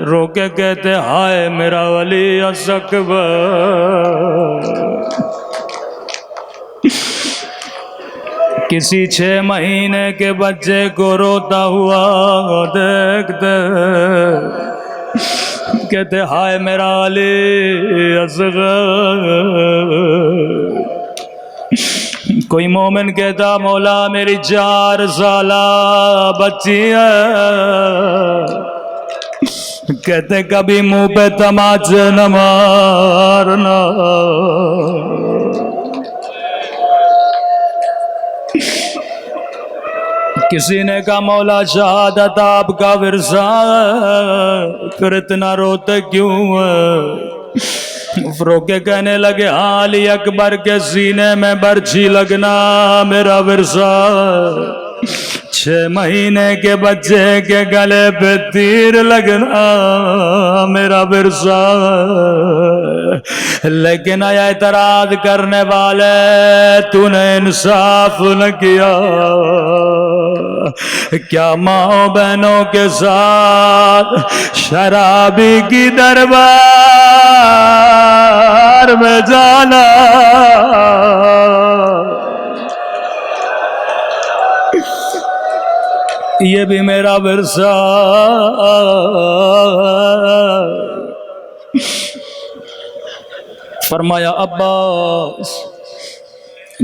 رو کے کہتے ہائے میرا ولی اکبر، کسی 6 مہینے کے بچے کو روتا ہوا دیکھتے کہتے ہائے میرا علی اصغر۔ کوئی مومن کہتا مولا میری 4 سالہ بچی ہے، کہتے کبھی منہ پہ تماچے نہ مارنا، کسی نے کہا مولا شہادت آپ کا ورثہ ہے، پھر اتنا روتے کیوں ہے؟ رو کے کہنے لگے علی اکبر کے سینے میں برچھی لگنا میرا ورثہ ہے، 6 مہینے کے بچے کے گلے پہ تیر لگنا میرا ورثہ ہے، لیکن اعتراض کرنے والے تو نے انصاف نہ کیا، کیا ماں بہنوں کے ساتھ شرابی کی دربار میں جانا، یہ بھی میرا ورثہ۔ فرمایا عباس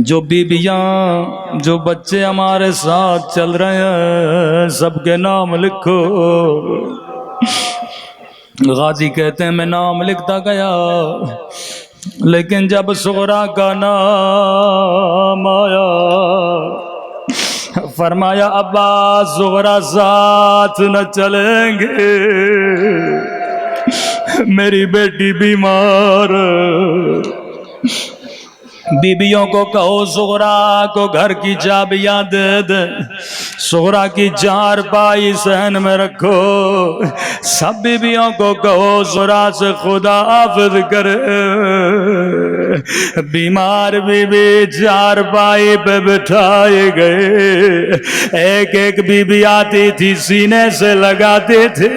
جو بیویاں جو بچے ہمارے ساتھ چل رہے ہیں سب کے نام لکھو۔ غازی کہتے ہیں میں نام لکھتا گیا، لیکن جب صغرا کا نام آیا فرمایا عباس صغرا ساتھ نہ چلیں گے، میری بیٹی بیمار، بیبیوں کو کہو صغرا کو گھر کی چابیاں دے دے، صغرا کی 4 پائی صحن میں رکھو، سب بیبیوں کو کہو صغرا سے خدا حافظ کرے۔ بیمار بیوی 4 پائی پہ بٹھائے گئے، ایک ایک بیوی آتی تھی سینے سے لگاتے تھے،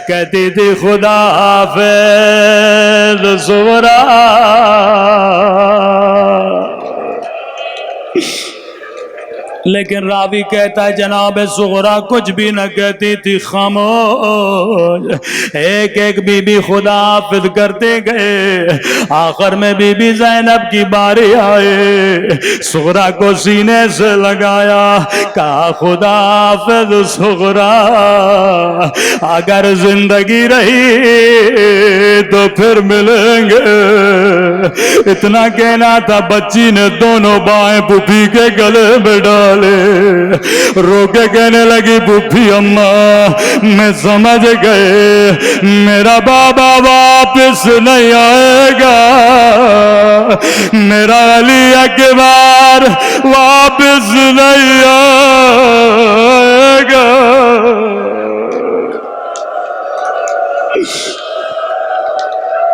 کہتی تھی خدا حافظ صغرا۔ لیکن راوی کہتا ہے جناب صغرا کچھ بھی نہ کہتی تھی، خاموش، ایک ایک بی بی خدا حافظ کرتے گئے، آخر میں بی بی زینب کی باری آئے، صغرا کو سینے سے لگایا، کہا خدا حافظ صغرا، اگر زندگی رہی تو پھر ملیں گے۔ اتنا کہنا تھا بچی نے دونوں بائیں پھوپھی کے گلے میں ڈالے، رو کے کہنے لگی پھوپھی اماں میں سمجھ گئے میرا بابا واپس نہیں آئے گا، میرا علی اکبر واپس نہیں آئے گا۔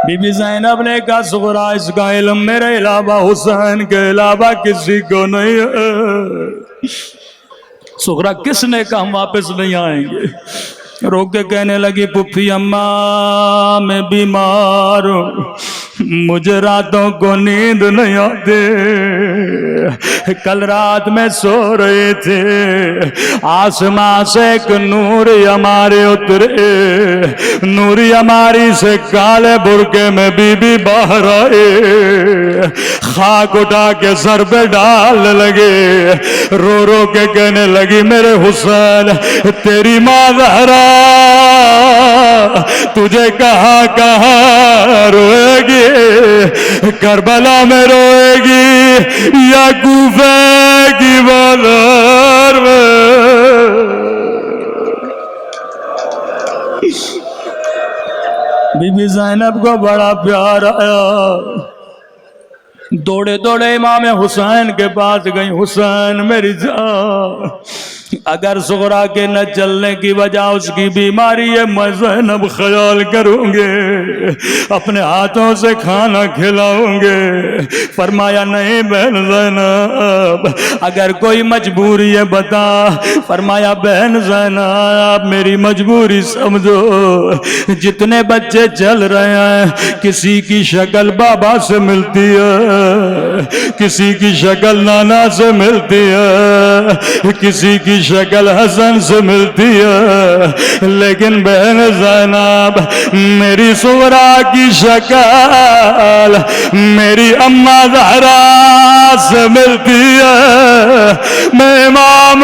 بی بی زینب نے کہا صغرا اس کا علم میرے علاوہ حسین کے علاوہ کسی کو نہیں ہے۔ صغرا کس نے کہا ہم واپس نہیں آئیں گے؟ رو کے کہنے لگی پھوپھی اماں میں بیمار ہوں، مجھے راتوں کو نیند نہیں آتے، کل رات میں سو رہے تھے، آسمان سے ایک نور ہمارے اترے، نوری ہماری سے کالے برقعے میں بی بی باہر آئے، خاک اٹھا کے سر پہ ڈالنے لگے، رو رو کے کہنے لگی میرے حسین تیری ماں زہرا تجھے کہاں کہاں روئے گی، کربلا میں روئے گی یا کوفہ کی بازار میں۔ بی بی زینب کو بڑا پیار آیا، دوڑے دوڑے امام حسین کے پاس گئی، حسین میری جان اگر صغرا کے نہ چلنے کی وجہ اس کی بیماری ہے میں زینب خیال کروں گے، اپنے ہاتھوں سے کھانا کھلاؤں گے۔ فرمایا نہیں بہن زینب اگر کوئی مجبوری ہے بتا، فرمایا بہن زینب میری مجبوری سمجھو، جتنے بچے چل رہے ہیں کسی کی شکل بابا سے ملتی ہے، کسی کی شکل نانا سے ملتی ہے، کسی کی شکل حسن سے ملتی ہے، لیکن بہن زینب میری صغرا کی شکل میری اماں زہرا سے ملتی ہے۔ میں امام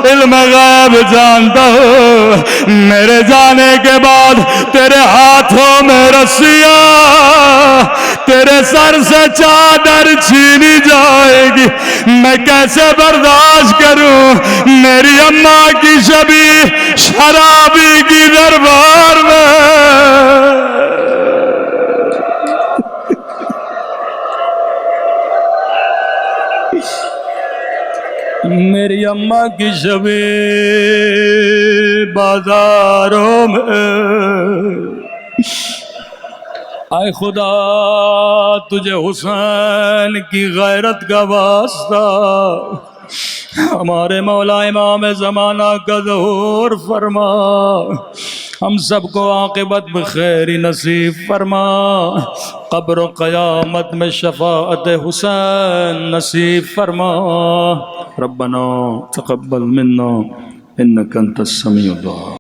علم غیب جانتا ہوں، میرے جانے کے بعد تیرے ہاتھوں میں رسیاں، تیرے سر سے چادر چھینی جائے گی، میں کیسے برداشت کروں میری اماں کی شبیہ شرابی کی دربار میں؟ میری اماں کی شبیہ بازاروں میں، اے خدا تجھے حسین کی غیرت کا واسطہ ہمارے مولا امام زمانہ کا ظہور فرما، ہم سب کو عاقبت بخیر نصیب فرما، قبر و قیامت میں شفاعت حسین نصیب فرما۔ ربنا تقبل منا انک انت السمیع الدعاء۔